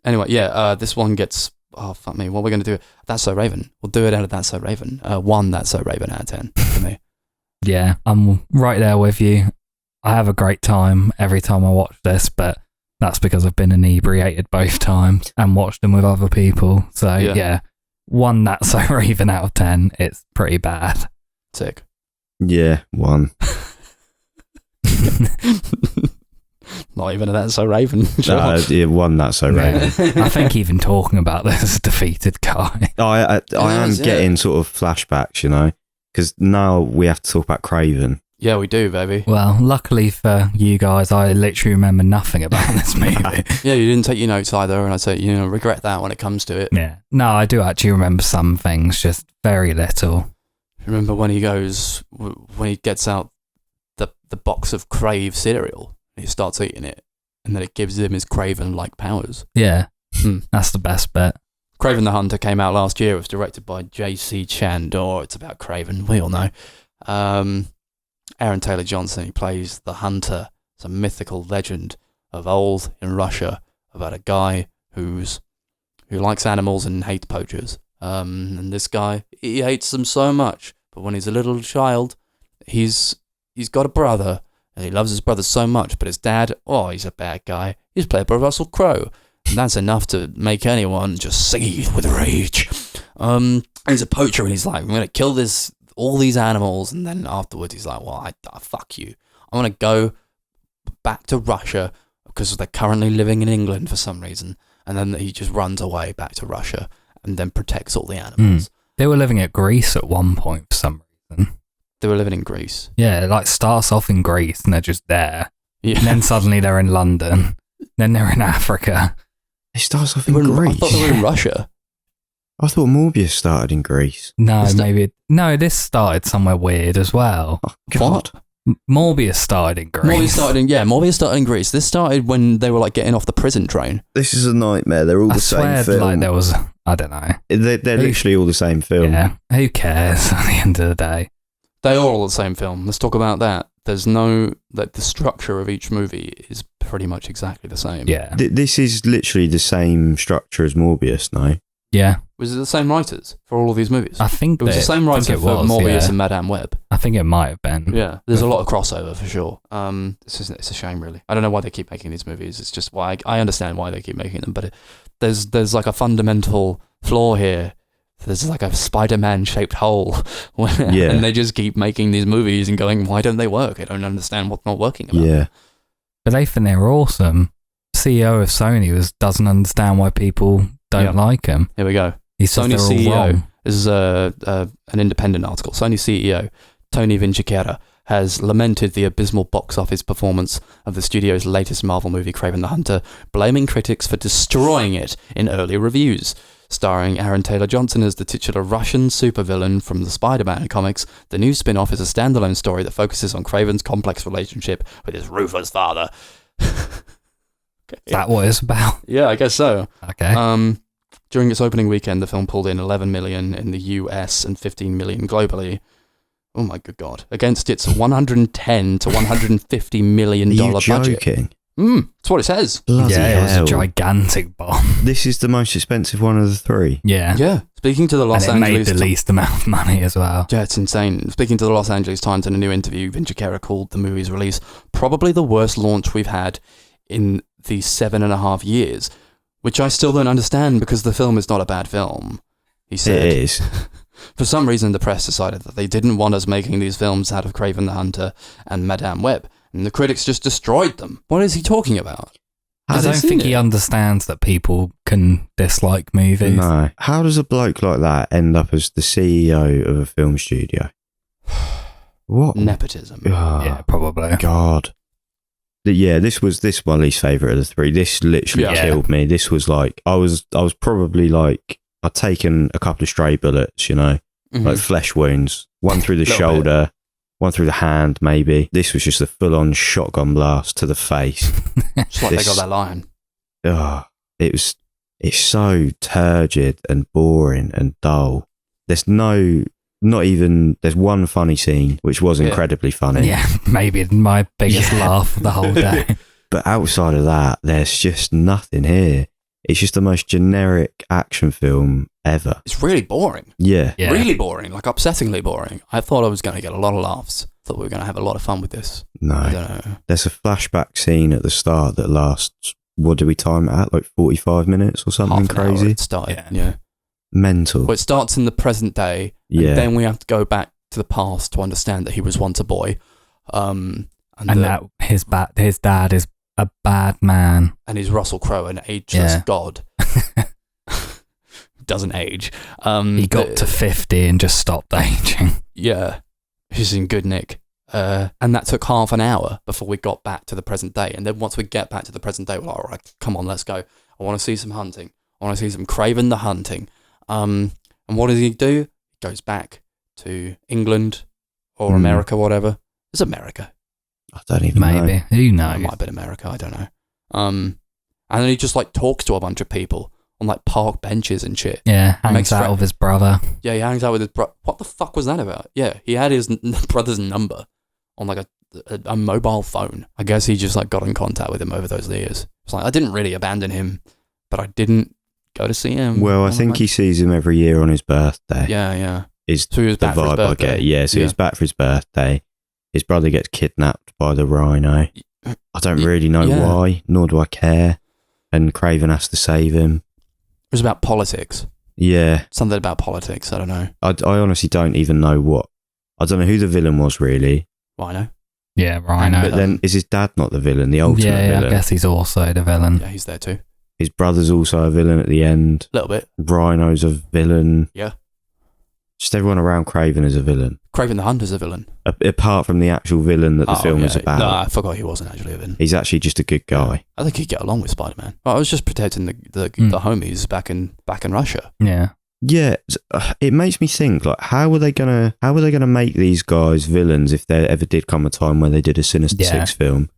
Anyway, yeah, this one gets... Oh, fuck me. What are we going to do? That's So Raven. We'll do it out of That's So Raven. 1 That's So Raven out of 10 for me. Yeah, I'm right there with you. I have a great time every time I watch this, but that's because I've been inebriated both times and watched them with other people. So, yeah 1 That's So Raven out of 10. It's pretty bad. Sick. Yeah, 1. Not even a That's So Raven. Sure. 1 That's So Raven. I think even talking about this is a defeated guy. I am getting sort of flashbacks, you know, because now we have to talk about Kraven. Yeah, we do, baby. Well, luckily for you guys, I literally remember nothing about this movie. Yeah, you didn't take your notes either, and I say, regret that when it comes to it. Yeah. No, I do actually remember some things, just very little. Remember when he gets out the box of Crave cereal, and he starts eating it, and then it gives him his Kraven-like powers. Yeah, that's the best bit. Kraven the Hunter came out last year. It was directed by J.C. Chandor. It's about Kraven, we all know. Aaron Taylor-Johnson, he plays the Hunter. It's a mythical legend of old in Russia about a guy who likes animals and hates poachers. And this guy, he hates them so much, but when he's a little child, he's got a brother, and he loves his brother so much, but his dad, he's a bad guy. He's played by Russell Crowe, and that's enough to make anyone just seethe with rage. He's a poacher, and he's like, I'm going to kill all these animals, and then afterwards he's like, well, fuck you. I want to go back to Russia, because they're currently living in England for some reason, and then he just runs away back to Russia, and then protects all the animals. They were living at Greece at one point for some reason. They were living in Greece. Yeah, it like starts off in Greece and they're just there. Yeah. And then suddenly they're in London. Then they're in Africa. It starts off in Greece. I thought they were in Russia. I thought Morbius started in Greece. No, this started somewhere weird as well. Oh, God. Morbius started in Greece. Morbius started in Greece. This started when they were like getting off the prison train. This is a nightmare. They're all the same film. Like there was, I don't know. They're literally all the same film. Yeah, who cares at the end of the day? They are all the same film. Let's talk about that. There's the structure of each movie is pretty much exactly the same. Yeah. This is literally the same structure as Morbius, no? Yeah. Was it the same writers for all of these movies? I think it was the same writer for Morbius and Madame Web. I think it might have been. Yeah, there's a lot of crossover for sure. It's a shame, really. I don't know why they keep making these movies. It's just why I understand why they keep making them, but there's like a fundamental flaw here there's like a Spider-Man shaped hole, and they just keep making these movies and going, why don't they work? I don't understand what's not working about them. But they think they're awesome. CEO of Sony doesn't understand why people don't like him. Here we go. He says Sony they're all CEO wrong. This is an independent article. Sony CEO Tony Vinciquerra has lamented the abysmal box office performance of the studio's latest Marvel movie, Kraven the Hunter, blaming critics for destroying it in early reviews. Starring Aaron Taylor Johnson as the titular Russian supervillain from the Spider-Man comics, the new spin-off is a standalone story that focuses on Kraven's complex relationship with his ruthless father. Is that what it's about? Yeah, I guess so. Okay. During its opening weekend, the film pulled in 11 million in the US and 15 million globally. Oh my good God. Against its $110 to $150 million budget. Are you joking? That's what it says. Bloody it was hell. a gigantic bomb. This is the most expensive one of the three. Yeah. Yeah. Speaking to the Los and it Angeles... made the least amount of money as well. Yeah, it's insane. Speaking to the Los Angeles Times in a new interview, Vinciquerra called the movie's release probably the worst launch we've had in the 7.5 years, which I still don't understand because the film is not a bad film. He said... It is. For some reason, the press decided that they didn't want us making these films out of Kraven the Hunter and Madame Web, and the critics just destroyed them. What is he talking about? I don't think he understands that people can dislike movies. No. How does a bloke like that end up as the CEO of a film studio? What? Nepotism. Oh, Yeah, probably. God. This was my least favourite of the three. This literally killed me. This was like, I was probably like, I'd taken a couple of stray bullets, like flesh wounds. One through the shoulder, one through the hand, maybe. This was just a full-on shotgun blast to the face. Just like they got that line. It's so turgid and boring and dull. There's one funny scene, which was incredibly funny. Yeah, maybe my biggest laugh of the whole day. But outside of that, there's just nothing here. It's just the most generic action film ever. It's really boring. Yeah. Really boring, like upsettingly boring. I thought I was going to get a lot of laughs. Thought we were going to have a lot of fun with this. No. I don't know. There's a flashback scene at the start that lasts, what do we time it at? Like 45 minutes or something Half an hour crazy? it started, yeah. Mental. Well, it starts in the present day, and then we have to go back to the past to understand that he was once a boy. And that his dad is a bad man. And he's Russell Crowe, an ageless god. Doesn't age. He got to 50 and just stopped aging. Yeah. He's in good nick. And that took half an hour before we got back to the present day. And then once we get back to the present day, we're like, all right, come on, let's go. I want to see some hunting. I want to see some Kraven the Hunting. And what does he do? He goes back to England or America, whatever. It's America. I don't even know. Maybe. Who knows? It might have been America. I don't know. And then he just like talks to a bunch of people on like park benches and shit. Yeah, hangs out with his brother. Yeah, he hangs out with his brother. What the fuck was that about? Yeah, he had his brother's number on like a mobile phone. I guess he just like got in contact with him over those years. It's like, I didn't really abandon him, but I didn't go to see him. Well, I think he sees him every year on his birthday. Yeah. So he was back for his birthday. I get. Yeah, so he was back for his birthday. His brother gets kidnapped by the rhino. I don't really know why, nor do I care. And Kraven has to save him. It was about politics. Yeah. Something about politics, I don't know. I honestly don't even know what. I don't know who the villain was, really. Rhino? Yeah, Rhino. But then, is his dad not the villain, the ultimate villain? Yeah, I guess he's also the villain. Yeah, he's there too. His brother's also a villain at the end. A little bit. Rhino's a villain. Yeah. Just everyone around Kraven is a villain. Kraven the Hunter's a villain. Apart from the actual villain that the film is about. No, I forgot he wasn't actually a villain. He's actually just a good guy. I think he'd get along with Spider-Man. Well, I was just protecting the homies back in Russia. Yeah. Yeah, it makes me think, like, how were they gonna make these guys villains if there ever did come a time where they did a Sinister Six film?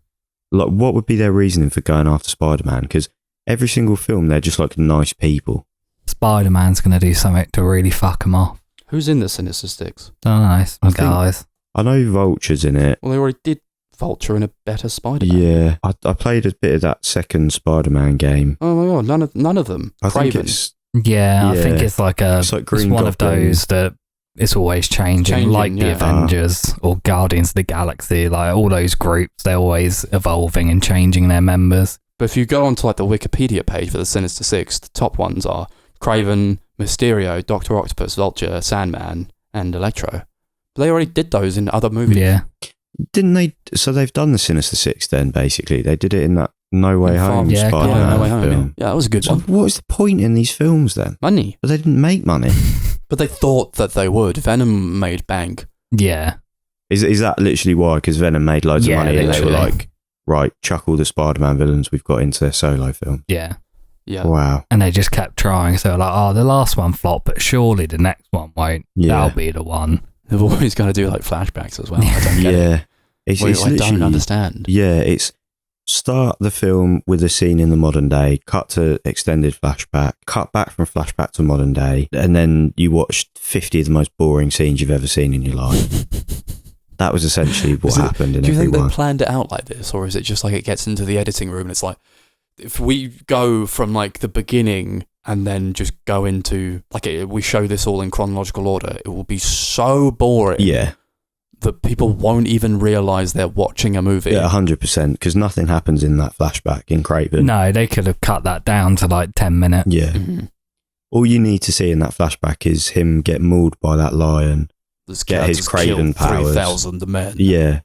Like, what would be their reasoning for going after Spider-Man? Because every single film, they're just like nice people. Spider-Man's gonna do something to really fuck them off. Who's in the Sinister Six? Oh, nice. Guys. I know Vulture's in it. Well, they already did Vulture in a better Spider-Man. Yeah, I played a bit of that second Spider-Man game. Oh my god, none of them. I think Kraven. it's... Yeah, I think it's like Green it's one of those that it's always changing like the Avengers or Guardians of the Galaxy. Like all those groups, they're always evolving and changing their members. But if you go onto like the Wikipedia page for the Sinister Six, the top ones are Kraven, Mysterio, Dr. Octopus, Vulture, Sandman, and Electro. But they already did those in other movies. Yeah. Didn't they? So they've done the Sinister Six then, basically. They did it in that No Way Home Yeah, Spider-Man No Way Home. film. Yeah, that was a good So one. what is the point in these films then? Money. But they didn't make money. But they thought that they would. Venom made bank. Yeah. Is that literally why? Because Venom made loads of Yeah, money and they were literally. like, right, chuck all the Spider-Man villains we've got into their solo film. Yeah. Yeah. Wow. And they just kept trying. So like, oh, the last one flopped, but surely the next one won't. Yeah. That'll be the one. They've always got to do like flashbacks as well. I don't get it. Yeah. It's I don't literally- understand. Yeah, it's start the film with a scene in the modern day, cut to extended flashback, cut back from flashback to modern day, and then you watched 50 of the most boring scenes you've ever seen in your life. That was essentially what happened in Do you every think they one. planned it out like this, or is it just like it gets into the editing room and it's like, if we go from like the beginning and then just go into like we show this all in chronological order, it will be so boring Yeah, that people won't even realize they're watching a movie. yeah, 100%, because nothing happens in that flashback in Kraven. No, they could have cut that down to like 10 minutes. Yeah. Mhm. All you need to see in that flashback is him get mauled by that lion. This Get guy his just Kraven killed powers. 3,000 men. Yeah,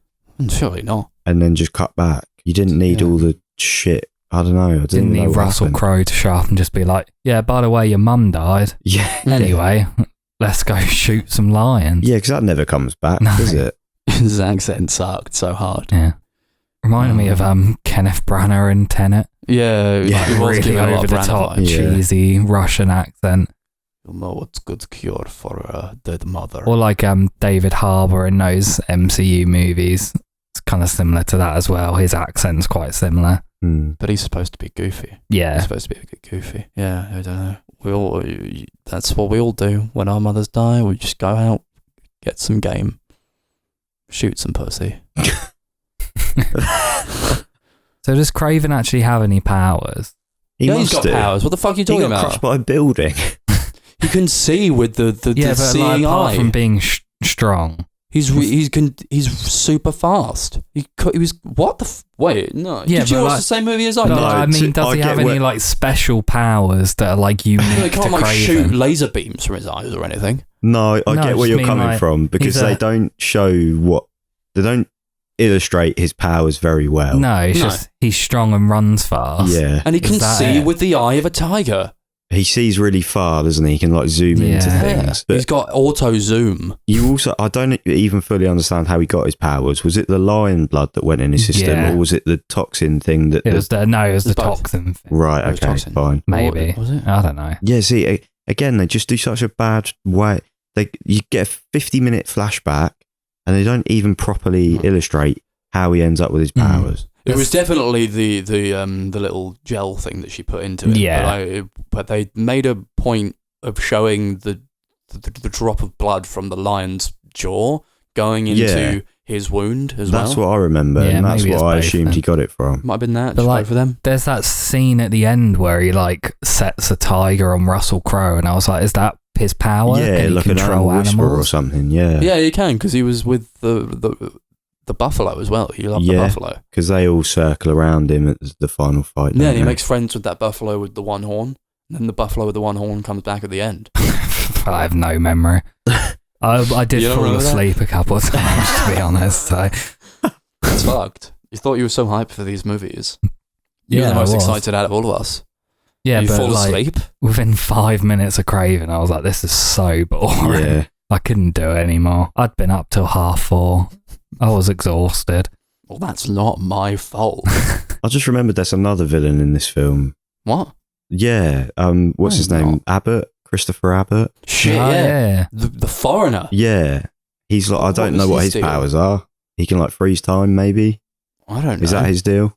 Surely not. and then just cut back. You didn't need Yeah. all the shit. I don't know. I Didn't know need what Russell happened. Crowe to show up and just be like, yeah, by the way, your mum died. Yeah. Anyway, let's go shoot some lions. Yeah, because that never comes back, No. does it? His accent sucked so hard. Yeah. Reminded me of Kenneth Branagh in Tenet. Yeah, Yeah, he was Really doing a lot over of the Branagh top, vibes. Yeah. cheesy Russian accent. You'll know what's good cure for a dead mother. Or like David Harbour in those MCU movies. It's kind of similar to that as well. His accent's quite similar. Hmm. But he's supposed to be goofy. He's Yeah. supposed to be a bit goofy. Yeah, I don't know. That's what we all do when our mothers die. We just go out, get some game, shoot some pussy. So does Kraven actually have any powers? He Yeah, must he's got do. powers. What the fuck are you He talking got about? crushed by a building. He can see with the Yeah, but like, seeing apart eye. from being strong. He's super fast. He was what the wait no. Yeah, Did you but watch like- the same movie as I No, did? I mean, does I he get have any where- like special powers that are like He unique to can't like shoot Kraven? laser beams from his eyes or anything. No, I No, get where just you're mean, coming like, from because he's they a- don't show they don't illustrate his powers very well. No, it's No. just he's strong and runs fast. Yeah. And he Is can that see it? with the eye of a tiger. He sees really far, doesn't he? He can like zoom into Yeah. things. He's But got auto zoom. you also, I don't even fully understand how he got his powers. Was it the lion blood that went in his system Yeah. or was it the toxin thing that... It was the It's the both. toxin thing. Right, It was okay, toxin. fine. Maybe. Was it? I don't know. Yeah, see, again, they just do such a bad way. You get a 50-minute flashback and they don't even properly illustrate how he ends up with his powers. It was definitely the little gel thing that she put into it. Yeah. But they made a point of showing the drop of blood from the lion's jaw going into Yeah. his wound as That's well. what I remember, Yeah, and that's maybe what it's I both assumed then. he got it from. Might have been that. But Just like- go for them. There's that scene at the end where he like sets a tiger on Russell Crowe, and I was like, is that his power? Yeah, Can he like an control animal whisperer or animals? something, yeah. Yeah, you can because he was with the buffalo as well. He loved the Yeah. buffalo. Because they all circle around him at the final fight. Yeah, don't and he they? makes friends with that buffalo with the one horn. And then the buffalo with the one horn comes back at the end. I have no memory. I did You don't fall remember that? asleep a couple of times, to be honest. So It's fucked. You thought you were so hyped for these movies. You were Yeah, the I most was. excited out of all of us. yeah, you but fall like asleep. within 5 minutes of Kraven, I was like, this is so boring. Yeah. I couldn't do it anymore. I'd been up till 4:30. I was exhausted. Well, that's not my fault. I just remembered there's another villain in this film. What? Yeah. What's No, his name? not. Abbott? Christopher Abbott? Shit, Oh, yeah. The foreigner. Yeah. He's like, I What don't was know what his his deal? powers are. He can like freeze time, maybe. I don't know. Is that his deal?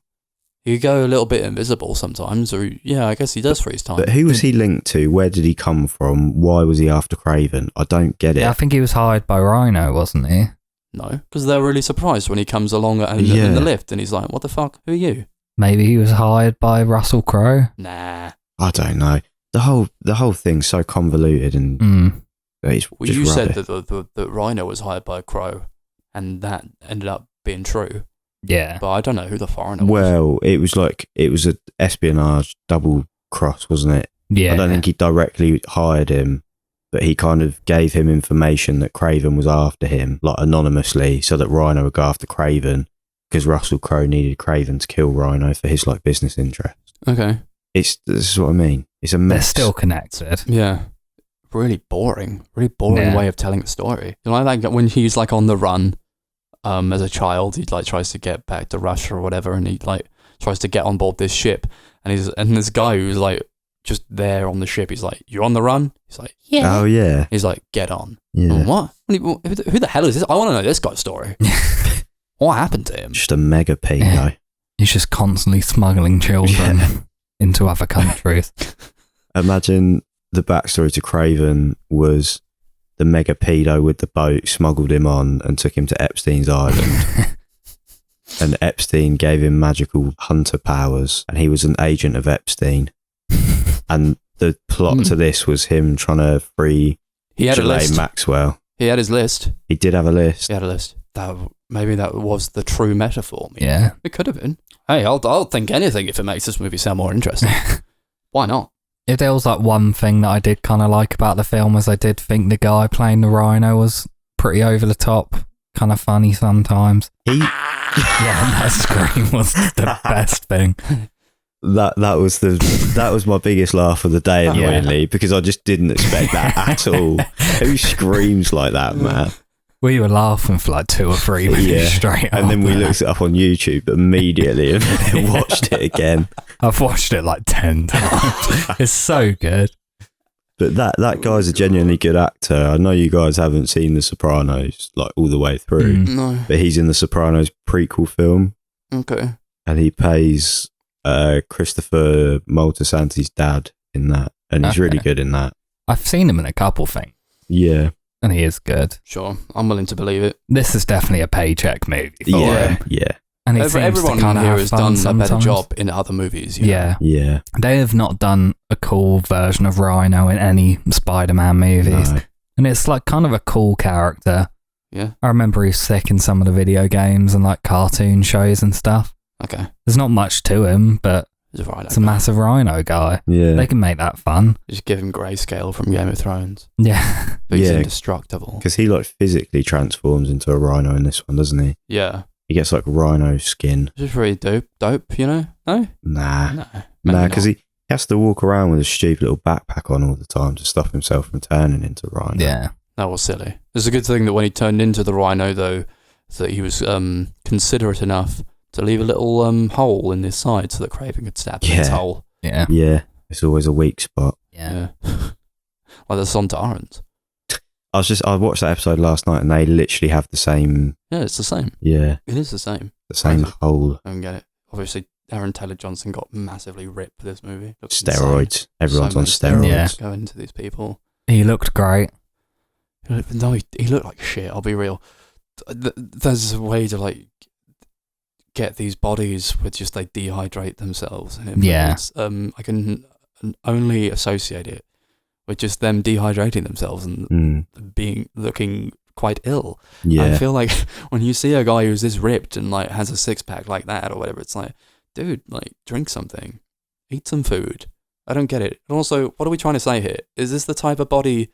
You go a little bit invisible sometimes, or yeah, I guess he does freeze time. But who was he linked to? Where did he come from? Why was he after Kraven? I don't get it. Yeah, I think he was hired by Rhino, wasn't he? No, because they're really surprised when he comes along in Yeah. the lift, and he's like, "What the fuck? Who are you?" Maybe he was hired by Russell Crowe. Nah. I don't know. The whole thing's so convoluted and it's Well, just you said rubbish. that the Rhino was hired by Crow, and that ended up being true. Yeah. But I don't know who the foreigner was. Well, it was a espionage double cross, wasn't it? Yeah. I don't think he directly hired him, but he kind of gave him information that Kraven was after him, like anonymously, so that Rhino would go after Kraven, because Russell Crowe needed Kraven to kill Rhino for his like business interest. Okay. This is what I mean. It's a mess. They're still connected. Yeah. Really boring way of telling the story. You know, like when he's like on the run, as a child, he like tries to get back to Russia or whatever, and he like tries to get on board this ship, and this guy who's like just there on the ship, he's like, "You're on the run?" He's like, "Yeah." Oh yeah. He's like, "Get on." Yeah. Oh, what? Who the hell is this? I want to know this guy's story. What happened to him? Just a mega pedo. Yeah. He's just constantly smuggling children into other countries. Imagine the backstory to Kraven was the mega pedo with the boat smuggled him on and took him to Epstein's island. And Epstein gave him magical hunter powers, and he was an agent of Epstein. And the plot to this was him trying to free Ghislaine Maxwell. He had his list. He did have a list. He had a list. Maybe that was the true metaphor. Yeah. It could have been. Hey, I'll think anything if it makes this movie sound more interesting. Why not? If there was like one thing that I did kind of like about the film, was I did think the guy playing the Rhino was pretty over the top, kind of funny sometimes. Yeah, that scream was the best thing. That was my biggest laugh of the day, annoyingly, because I just didn't expect that at all. Who screams like that, man? We were laughing for like 2 or 3 minutes straight. And then we looked it up on YouTube immediately and then watched it again. I've watched it like 10 times. It's so good. But that guy's a genuinely good actor. I know you guys haven't seen The Sopranos like all the way through. No. But he's in The Sopranos prequel film. Okay. And he plays Christopher Moltisanti's dad in that. And he's really good in that. I've seen him in a couple things. Yeah. And he is good. Sure. I'm willing to believe it. This is definitely a paycheck movie for him. Yeah. And everyone here has done a better job in other movies. Yeah. Yeah. They have not done a cool version of Rhino in any Spider-Man movies. No. And it's like kind of a cool character. Yeah. I remember he's sick in some of the video games and like cartoon shows and stuff. Okay. There's not much to him, but it's a massive Rhino guy. Yeah. They can make that fun. Just give him grayscale from Game of Thrones. Yeah. But he's indestructible. Because he like physically transforms into a rhino in this one, doesn't he? Yeah. He gets like rhino skin. It's just really dope, you know? No? Nah, because he has to walk around with a stupid little backpack on all the time to stop himself from turning into rhino. Yeah. That was silly. It's a good thing that when he turned into the rhino, though, that he was considerate enough to leave a little hole in his side so that Kraven could stab in his hole. Yeah. Yeah. It's always a weak spot. Yeah. Like the Sontarans. I watched that episode last night and they literally have the same. Yeah, it's the same. Yeah. It is the same. The same hole. I don't get it. Obviously, Aaron Taylor-Johnson got massively ripped for this movie. Steroids. Insane. Everyone's on steroids. Yeah. Going into these people. He looked great. No, he looked like shit, I'll be real. There's a way to like get these bodies where just they dehydrate themselves. And I can only associate it with just them dehydrating themselves and looking quite ill. Yeah. I feel like when you see a guy who's this ripped and like has a six pack like that or whatever, it's like, dude, like drink something, eat some food. I don't get it. And also, what are we trying to say here? Is this the type of body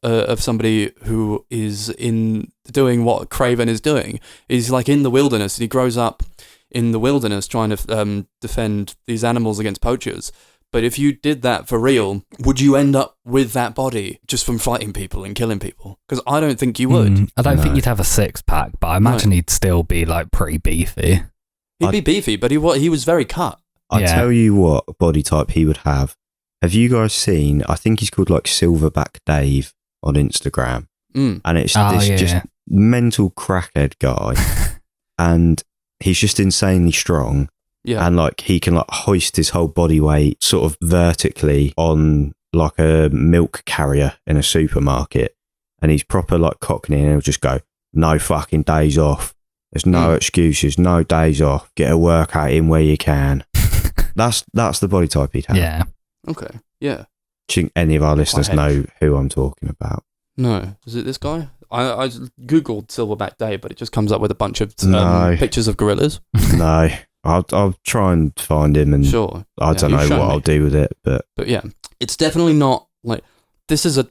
of somebody who is in doing what Kraven is doing? He's like in the wilderness and he grows up in the wilderness trying to defend these animals against poachers. But if you did that for real, would you end up with that body just from fighting people and killing people? Because I don't think you would. I don't think you'd have a six pack, but I imagine he'd still be like pretty beefy. He'd be beefy, but he was very cut. I tell you what body type he would have. Have you guys seen? I think he's called like Silverback Dave on Instagram, and it's just mental crackhead guy, and he's just insanely strong. Yeah, and like he can like hoist his whole body weight sort of vertically on like a milk carrier in a supermarket, and he's proper like Cockney, and he'll just go, "No fucking days off. There's no excuses. No days off. Get a workout in where you can." That's the body type he'd have. Yeah. Okay. Yeah. Do you think any of our listeners know who I'm talking about? No. Is it this guy? I googled Silverback Dave, but it just comes up with a bunch of pictures of gorillas. No. I'll try and find him, and sure. I don't know what I'll do with it, but yeah, It's definitely not like this is a.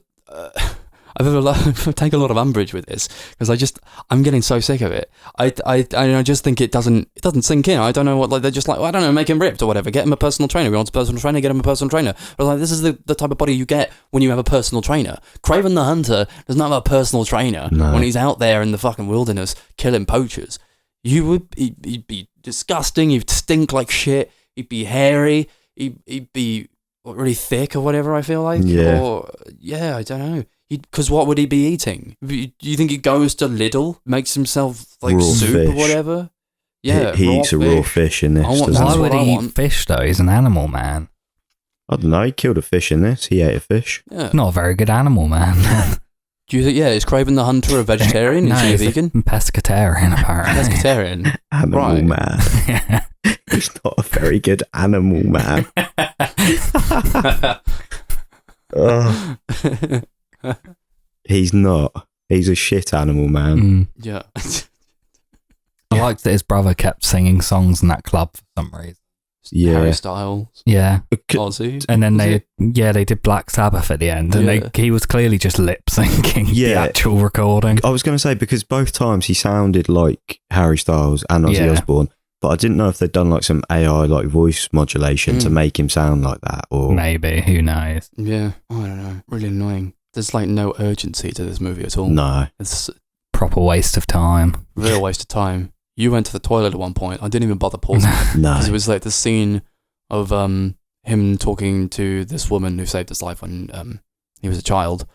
I take a lot of umbrage with this because I'm getting so sick of it. I just think it doesn't sink in. I don't know what, like, they're just like, well, I don't know, make him ripped or whatever. Get him a personal trainer. He wants a personal trainer, get him a personal trainer. But like, this is the type of body you get when you have a personal trainer. Kraven the Hunter does not have a personal trainer when he's out there in the fucking wilderness killing poachers. He'd be disgusting. He'd stink like shit. He'd be hairy. He'd be really thick or whatever, I feel like. Yeah. Or, I don't know. Because what would he be eating? Do you think he goes to Lidl, makes himself like raw soup fish. or whatever? Yeah, he eats a raw fish in this. Why would he eat fish though? He's an animal man. I don't know. He killed a fish in this. He ate a fish. Yeah. Not a very good animal man. Do you think? Yeah, is Kraven the Hunter a vegetarian? No, is he a he's vegan? Pescatarian, apparently. Pescatarian. Animal man. Yeah. He's not a very good animal man. He's not. He's a shit animal man. Yeah. I liked that his brother kept singing songs in that club for some reason. Yeah. Harry Styles. Yeah. Ozzy. And then they did Black Sabbath at the end, and he was clearly just lip syncing the actual recording. I was going to say, because both times he sounded like Harry Styles and Ozzy Osbourne, but I didn't know if they'd done like some AI like voice modulation to make him sound like that, or maybe, who knows? Yeah, I don't know. Really annoying. There's like no urgency to this movie at all. No. It's proper waste of time. Real waste of time. You went to the toilet at one point. I didn't even bother pausing it. No. Because it was like the scene of him talking to this woman who saved his life when he was a child.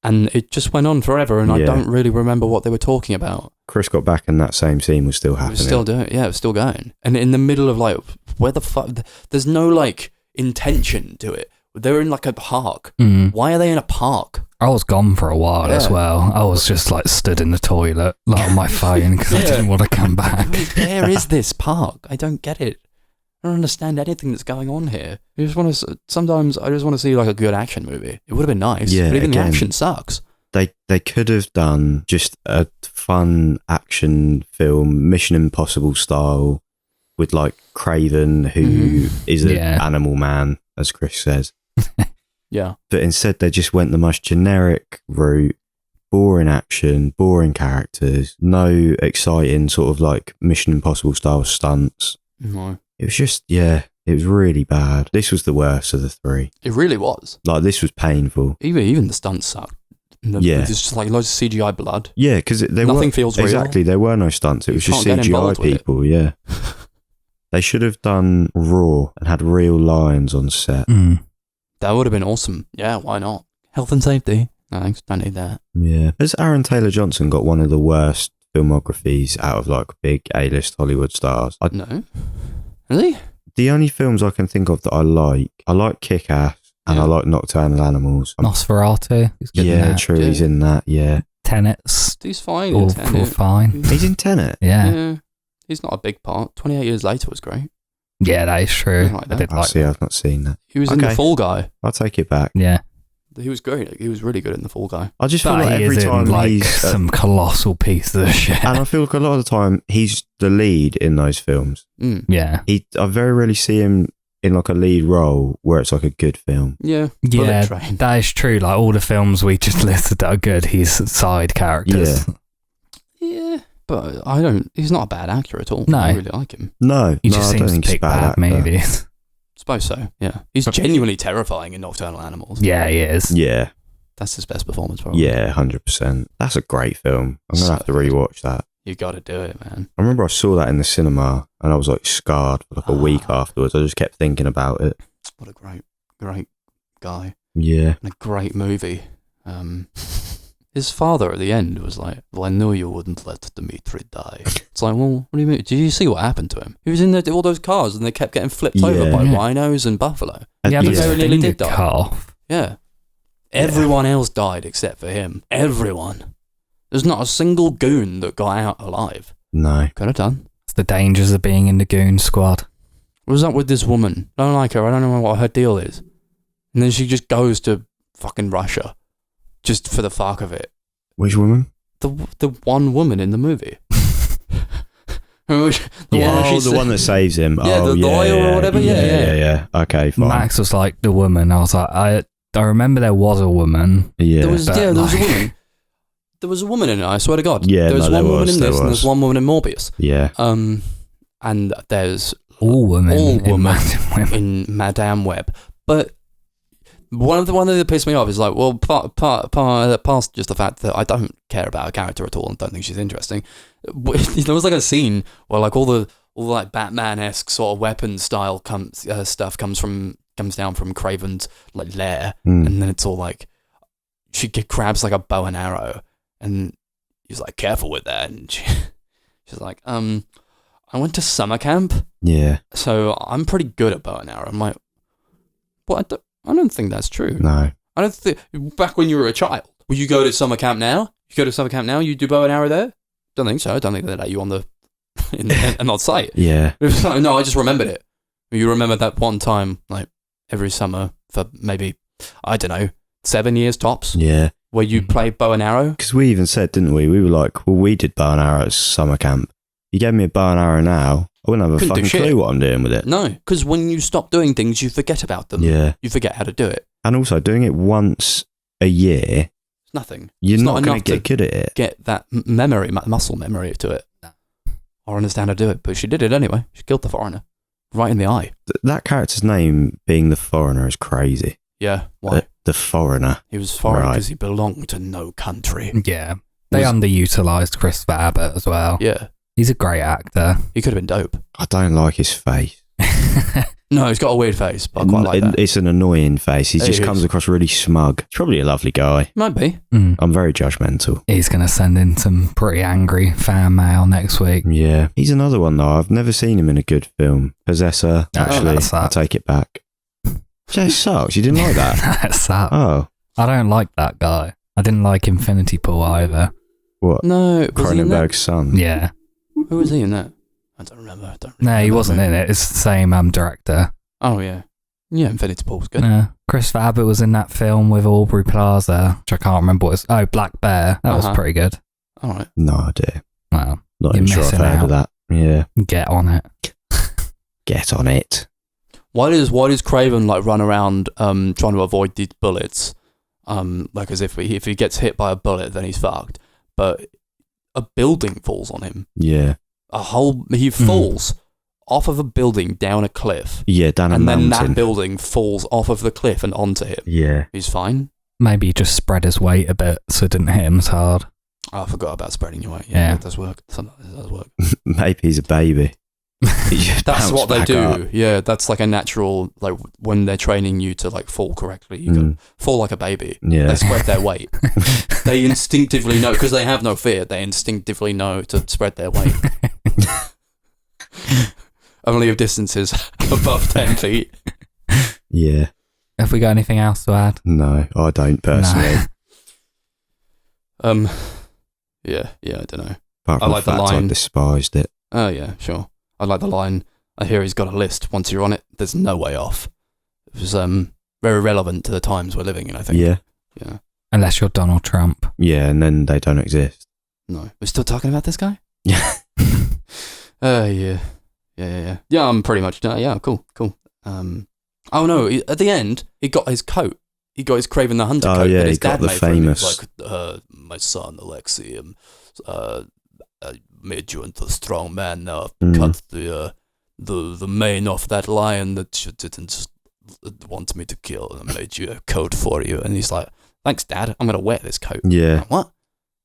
And it just went on forever, and I don't really remember what they were talking about. Chris got back and that same scene was still happening. It was still doing it. Yeah, it was still going. And in the middle of like, where the fuck? There's no like intention to it. They're in like a park. Why are they in a park? I was gone for a while as well. I was just like stood in the toilet, like on my phone, because I didn't want to come back. Where is this park? I don't get it. I don't understand anything that's going on here. Sometimes I just want to see like a good action movie. It would have been nice. Yeah, but even the again, action sucks. They could have done just a fun action film, Mission Impossible style, with like Kraven, who is an animal man, as Chris says. Yeah. But instead they just went the most generic route, boring action, boring characters, no exciting sort of like Mission Impossible style stunts. No. It was just, it was really bad. This was the worst of the three. It really was. Like, this was painful. Even the stunts sucked. It's just like loads of CGI blood. Yeah, because nothing feels real. Exactly, there were no stunts. It was just CGI people, yeah. They should have done raw and had real lions on set. That would have been awesome. Yeah, why not? Health and safety. No, thanks, don't need that. Yeah. Has Aaron Taylor-Johnson got one of the worst filmographies out of like big A-list Hollywood stars? No. Really? The only films I can think of that I like Kick-Ass and I like Nocturnal Animals. Nosferatu. He's good in that. True, he's in that, yeah. Tenet's He's fine all in Tenet. fine. He's in Tenet? Yeah. He's not a big part. 28 Years Later was great. Yeah, that is true. Like that. I did like that. I've not seen that. He was in The Fall Guy. I'll take it back. Yeah. He was great. He was really good in The Fall Guy. I just feel But like he every is time in like he's... some colossal piece of shit. and I feel like a lot of the time he's the lead in those films. Yeah. I very rarely see him in like a lead role where it's like a good film. Yeah. Yeah, that is true. Like all the films we just listed that are good, he's side characters. Yeah. But he's not a bad actor at all. No. I really like him. No, He just I don't seems to think he's pick a bad bad actor. movies. Suppose so, yeah. He's genuinely terrifying in Nocturnal Animals. Yeah, he is. Yeah. That's his best performance, probably. Yeah, 100%. That's a great film. I'm going to have to rewatch that. You got to do it, man. I remember I saw that in the cinema and I was like scarred for like a week afterwards. I just kept thinking about it. What a great guy. Yeah. And a great movie. His father at the end was like, well, I knew you wouldn't let Dimitri die. It's like, well, what do you mean? Did you see what happened to him? He was in all those cars and they kept getting flipped over by rhinos and buffalo. Yeah, He but very nearly did die. cut off. Yeah. Everyone else died except for him. Everyone. There's not a single goon that got out alive. No. Could have done. It's the dangers of being in the goon squad. What was up with this woman? I don't like her. I don't know what her deal is. And then she just goes to fucking Russia. Just for the fuck of it. Which woman? The one woman in the movie. The one that saves him. Yeah, the lawyer or whatever. Yeah. Okay, fine. Max was like the woman. I was like, I remember there was a woman. Yeah. There was a woman. There was a woman in it, I swear to God. Yeah, there was one woman in this, was. and there's one woman in Morbius. Yeah. And there's all women in Madame Web. But one of the that pissed me off is like, well, past just the fact that I don't care about her character at all and don't think she's interesting. There was like a scene where like all the like Batman-esque sort of weapon style stuff comes down from Kraven's like lair, and then it's all like she grabs like a bow and arrow, and he's like, careful with that, and she's like, I went to summer camp, so I'm pretty good at bow and arrow. I'm like, well, I don't think that's true. No, I don't think. Back when you were a child, will you go to summer camp now? You go to summer camp now? You do bow and arrow there? Don't think so. I don't think they let you on the and on site. Yeah. No, I just remembered it. You remember that one time, like every summer for maybe, I don't know, 7 years tops. Yeah. Where you play bow and arrow. Because we even said, didn't we? We were like, well, we did bow and arrow at summer camp. You gave me a bow and arrow now, I wouldn't have a fucking clue what I'm doing with it. No, because when you stop doing things, you forget about them. Yeah. You forget how to do it. And also, doing it once a year, it's nothing. You're not going to get good at it. Get that memory, muscle memory to it. Or understand how to do it. But she did it anyway. She killed the foreigner. Right in the eye. That character's name being the foreigner is crazy. Yeah, why? The foreigner. He was foreign because he belonged to no country. Yeah. They underutilised Christopher Abbott as well. Yeah. He's a great actor. He could have been dope. I don't like his face. No, he's got a weird face, but I quite like that. It's an annoying face. He just comes across really smug. He's probably a lovely guy. Might be. I'm very judgmental. He's going to send in some pretty angry fan mail next week. Yeah. He's another one, though. I've never seen him in a good film. Possessor. Actually, I take it back. Jay sucks. You didn't like that? That sucks. Oh. I don't like that guy. I didn't like Infinity Pool either. What? No. Cronenberg's son. Yeah. Who was he in that? I don't remember. No, he wasn't in it. It's the same director. Oh, yeah. Yeah, Infinity Pool was good. Yeah. Christopher Abbott was in that film with Aubrey Plaza, which I can't remember what it was. Oh, Black Bear. That was pretty good. All right. No idea. Well, not even sure I've heard of that. Yeah. Get on it. Get on it. Why does Kraven like run around trying to avoid these bullets? Like as if he gets hit by a bullet, then he's fucked. But a building falls on him. Yeah. He falls off of a building down a cliff. Yeah, down a mountain. And then that building falls off of the cliff and onto him. Yeah. He's fine. Maybe he just spread his weight a bit so it didn't hit him as hard. Oh, I forgot about spreading your weight. Yeah, that does work. Sometimes it does work. Maybe he's a baby. That's what they do. Up. Yeah, that's like a natural, like when they're training you to like fall correctly, you can fall like a baby. Yeah. They spread their weight. They instinctively know, because they have no fear, they instinctively know to spread their weight. Only of distances above 10 feet. Yeah. Have we got anything else to add? No, I don't personally. No. Yeah, I don't know. Apart from I like the line. I despised it. Oh yeah, sure. I like the line. I hear he's got a list. Once you're on it, there's no way off. It was very relevant to the times we're living in, I think. Yeah. Yeah. Unless you're Donald Trump. Yeah, and then they don't exist. No. We're still talking about this guy? Yeah. Yeah. Yeah, I'm pretty much done. Yeah, cool. Oh no, at the end, he got his coat. He got his Kraven the Hunter coat that his dad made famous. for him. Like, my son, Alexei, I made you into a strong man now. I've cut the mane off that lion that you didn't want me to kill, and I made you a coat for you. And he's like, thanks, Dad. I'm going to wear this coat. Yeah. Like, what?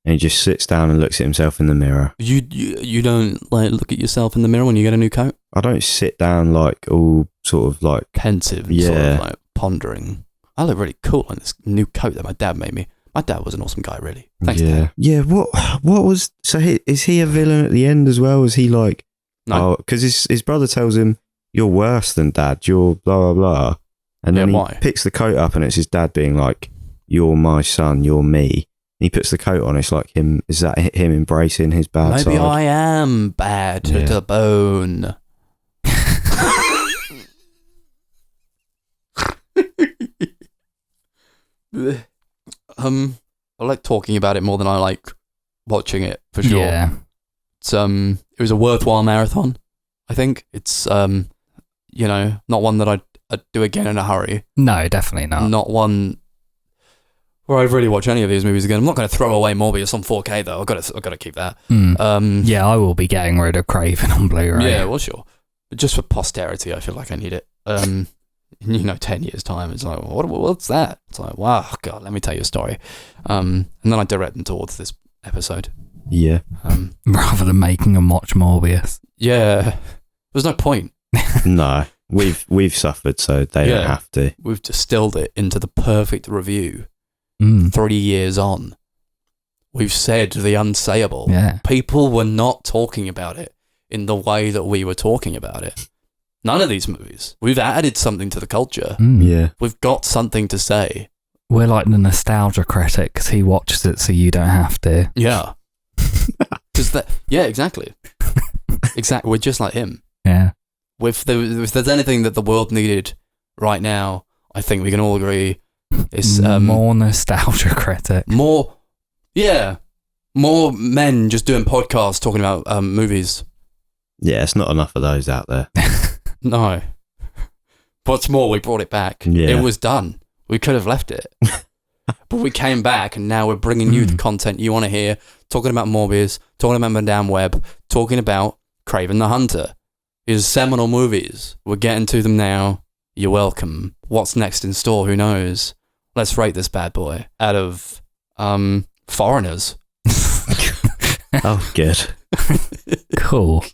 And he just sits down and looks at himself in the mirror. You don't like look at yourself in the mirror when you get a new coat? I don't sit down like all sort of like pensive and sort of like pondering. I look really cool in this new coat that my dad made me. My dad was an awesome guy, really. Thanks, Dad. Yeah, what was... So is he a villain at the end as well? Is he like... No. Because his brother tells him, you're worse than Dad, you're blah, blah, blah. And then he picks the coat up and it's his dad being like, you're my son, you're me. And he puts the coat on, it's like him... Is that him embracing his bad side? Maybe I am bad to the bone. I like talking about it more than I like watching it, for sure. Yeah. it was a worthwhile marathon. I think it's not one that I'd do again in a hurry. No, definitely not. Not one where I'd really watch any of these movies again. I'm not going to throw away Morbius on 4K though. I've got to keep that. Yeah, I will be getting rid of Kraven on Blu-ray. Yeah, well, sure. But just for posterity, I feel like I need it. 10 years time, it's like, what's that? It's like, wow, God, let me tell you a story. And then I direct them towards this episode. Yeah. Rather than making them watch Morbius. Yeah. There's no point. No, we've suffered, so they don't have to. We've distilled it into the perfect review. 3 years on. We've said the unsayable. Yeah. People were not talking about it in the way that we were talking about it. None of these movies. We've added something to the culture. Yeah. We've got something to say. We're like the nostalgia critic because he watches it so you don't have to. Yeah. Exactly. Exactly. We're just like him. Yeah. If there's anything that the world needed right now, I think we can all agree it's more nostalgia critic. More men just doing podcasts talking about movies. Yeah, it's not enough of those out there. No. What's more, we brought it back. Yeah. It was done. We could have left it. But we came back and now we're bringing you the content you want to hear, talking about Morbius, talking about Madame Web, talking about Kraven the Hunter. His seminal movies. We're getting to them now. You're welcome. What's next in store? Who knows? Let's rate this bad boy out of foreigners. Oh, good. Cool.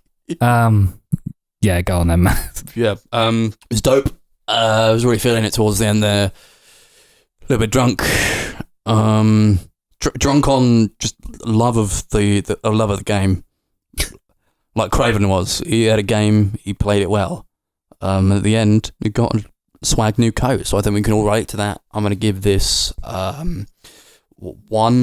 Yeah, go on then, man. Yeah, it was dope. I was really feeling it towards the end there. A little bit drunk. Drunk on just love of the game. Like Kraven was. He had a game, he played it well. At the end, he got a swag new coat, so I think we can all relate to that. I'm going to give this 1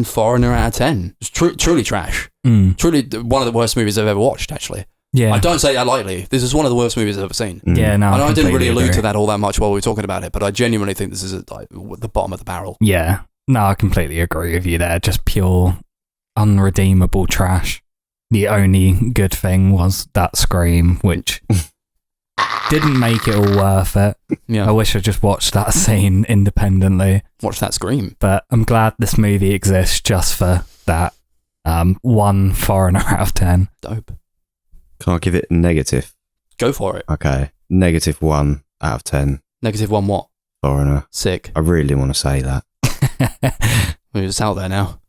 foreigner out of 10. It's truly trash. Truly one of the worst movies I've ever watched, actually. Yeah. I don't say that lightly. This is one of the worst movies I've ever seen. Yeah, no. I didn't really allude to that all that much while we were talking about it, but I genuinely think this is at the bottom of the barrel. Yeah. No, I completely agree with you there. Just pure, unredeemable trash. The only good thing was that scream, which didn't make it all worth it. Yeah. I wish I just watched that scene independently. Watch that scream. But I'm glad this movie exists just for that. 1 foreigner out of 10. Dope. Can I give it negative? Go for it. Okay. -1 out of 10. -1 what? Foreigner. Sick. I really want to say that. It's out there now.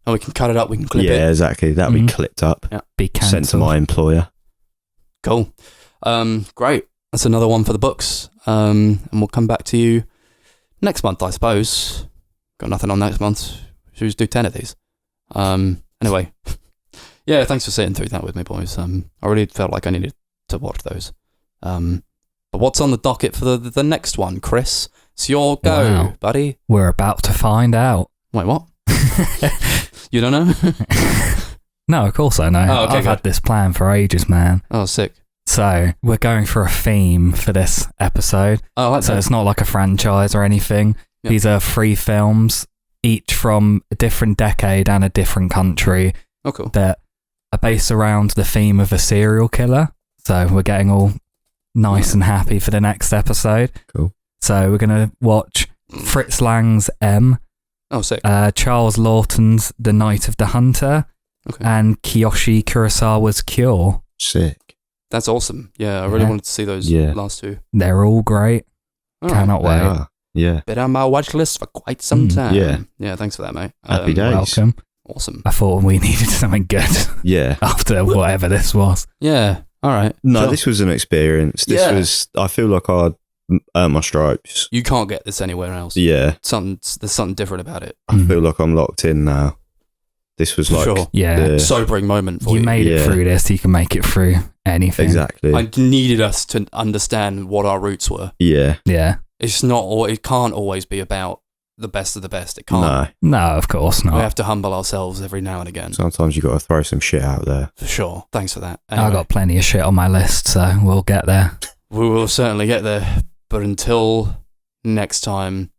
And we can cut it up, we can clip it. Yeah, exactly. That'll be clipped up. Yeah. Be Sent to cancelled. my employer. Cool. Great. That's another one for the books. And we'll come back to you next month, I suppose. Got nothing on next month. Should we just do 10 of these? Anyway. Yeah, thanks for sitting through that with me, boys. I really felt like I needed to watch those. But what's on the docket for the next one, Chris? It's your go, buddy. We're about to find out. Wait, what? You don't know? No, of course I know. Oh, okay, I've had this plan for ages, man. Oh, sick. So, we're going for a theme for this episode. Oh, I like So that. it's not like a franchise or anything. Yeah. These are 3 films, each from a different decade and a different country, Oh, cool. that are based around the theme of a serial killer. So we're getting all nice and happy for the next episode. Cool. So we're going to watch Fritz Lang's M, Oh, sick. Charles Lawton's The Night of the Hunter, Okay. and Kiyoshi Kurosawa's Cure. Sick. That's awesome. Yeah, I really Yeah. wanted to see those Yeah. last two. They're all great. All Cannot They wait. are. Yeah. Been on my watch list for quite some time. yeah. Yeah, thanks for that, mate. Happy days. Welcome. Awesome. I thought we needed something good Yeah. after whatever this was. Yeah. All right. No, Sure. this was an experience. I feel like I'd earned my stripes. You can't get this anywhere else. Yeah. There's something different about it. I feel like I'm locked in now. This was like, Sure. Yeah. Yeah. Sobering moment for You you. made it Yeah. through this, you can make it through anything. exactly. I needed us to understand what our roots were. Yeah. Yeah. It's not. It can't always be about the best of the best. It can't. No. No, of course We not. have to humble ourselves every now and again. Sometimes you got to throw some shit out there. For sure. Thanks for that. I Anyway, got plenty of shit on my list, so we'll get there. we will certainly get there. But until next time,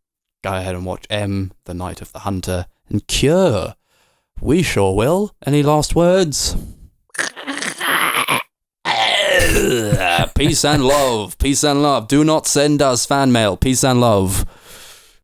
go ahead and watch M, The Night of the Hunter, and Cure. We sure will. Any last words? Peace and love. Peace and love. Do not send us fan mail. Peace and love.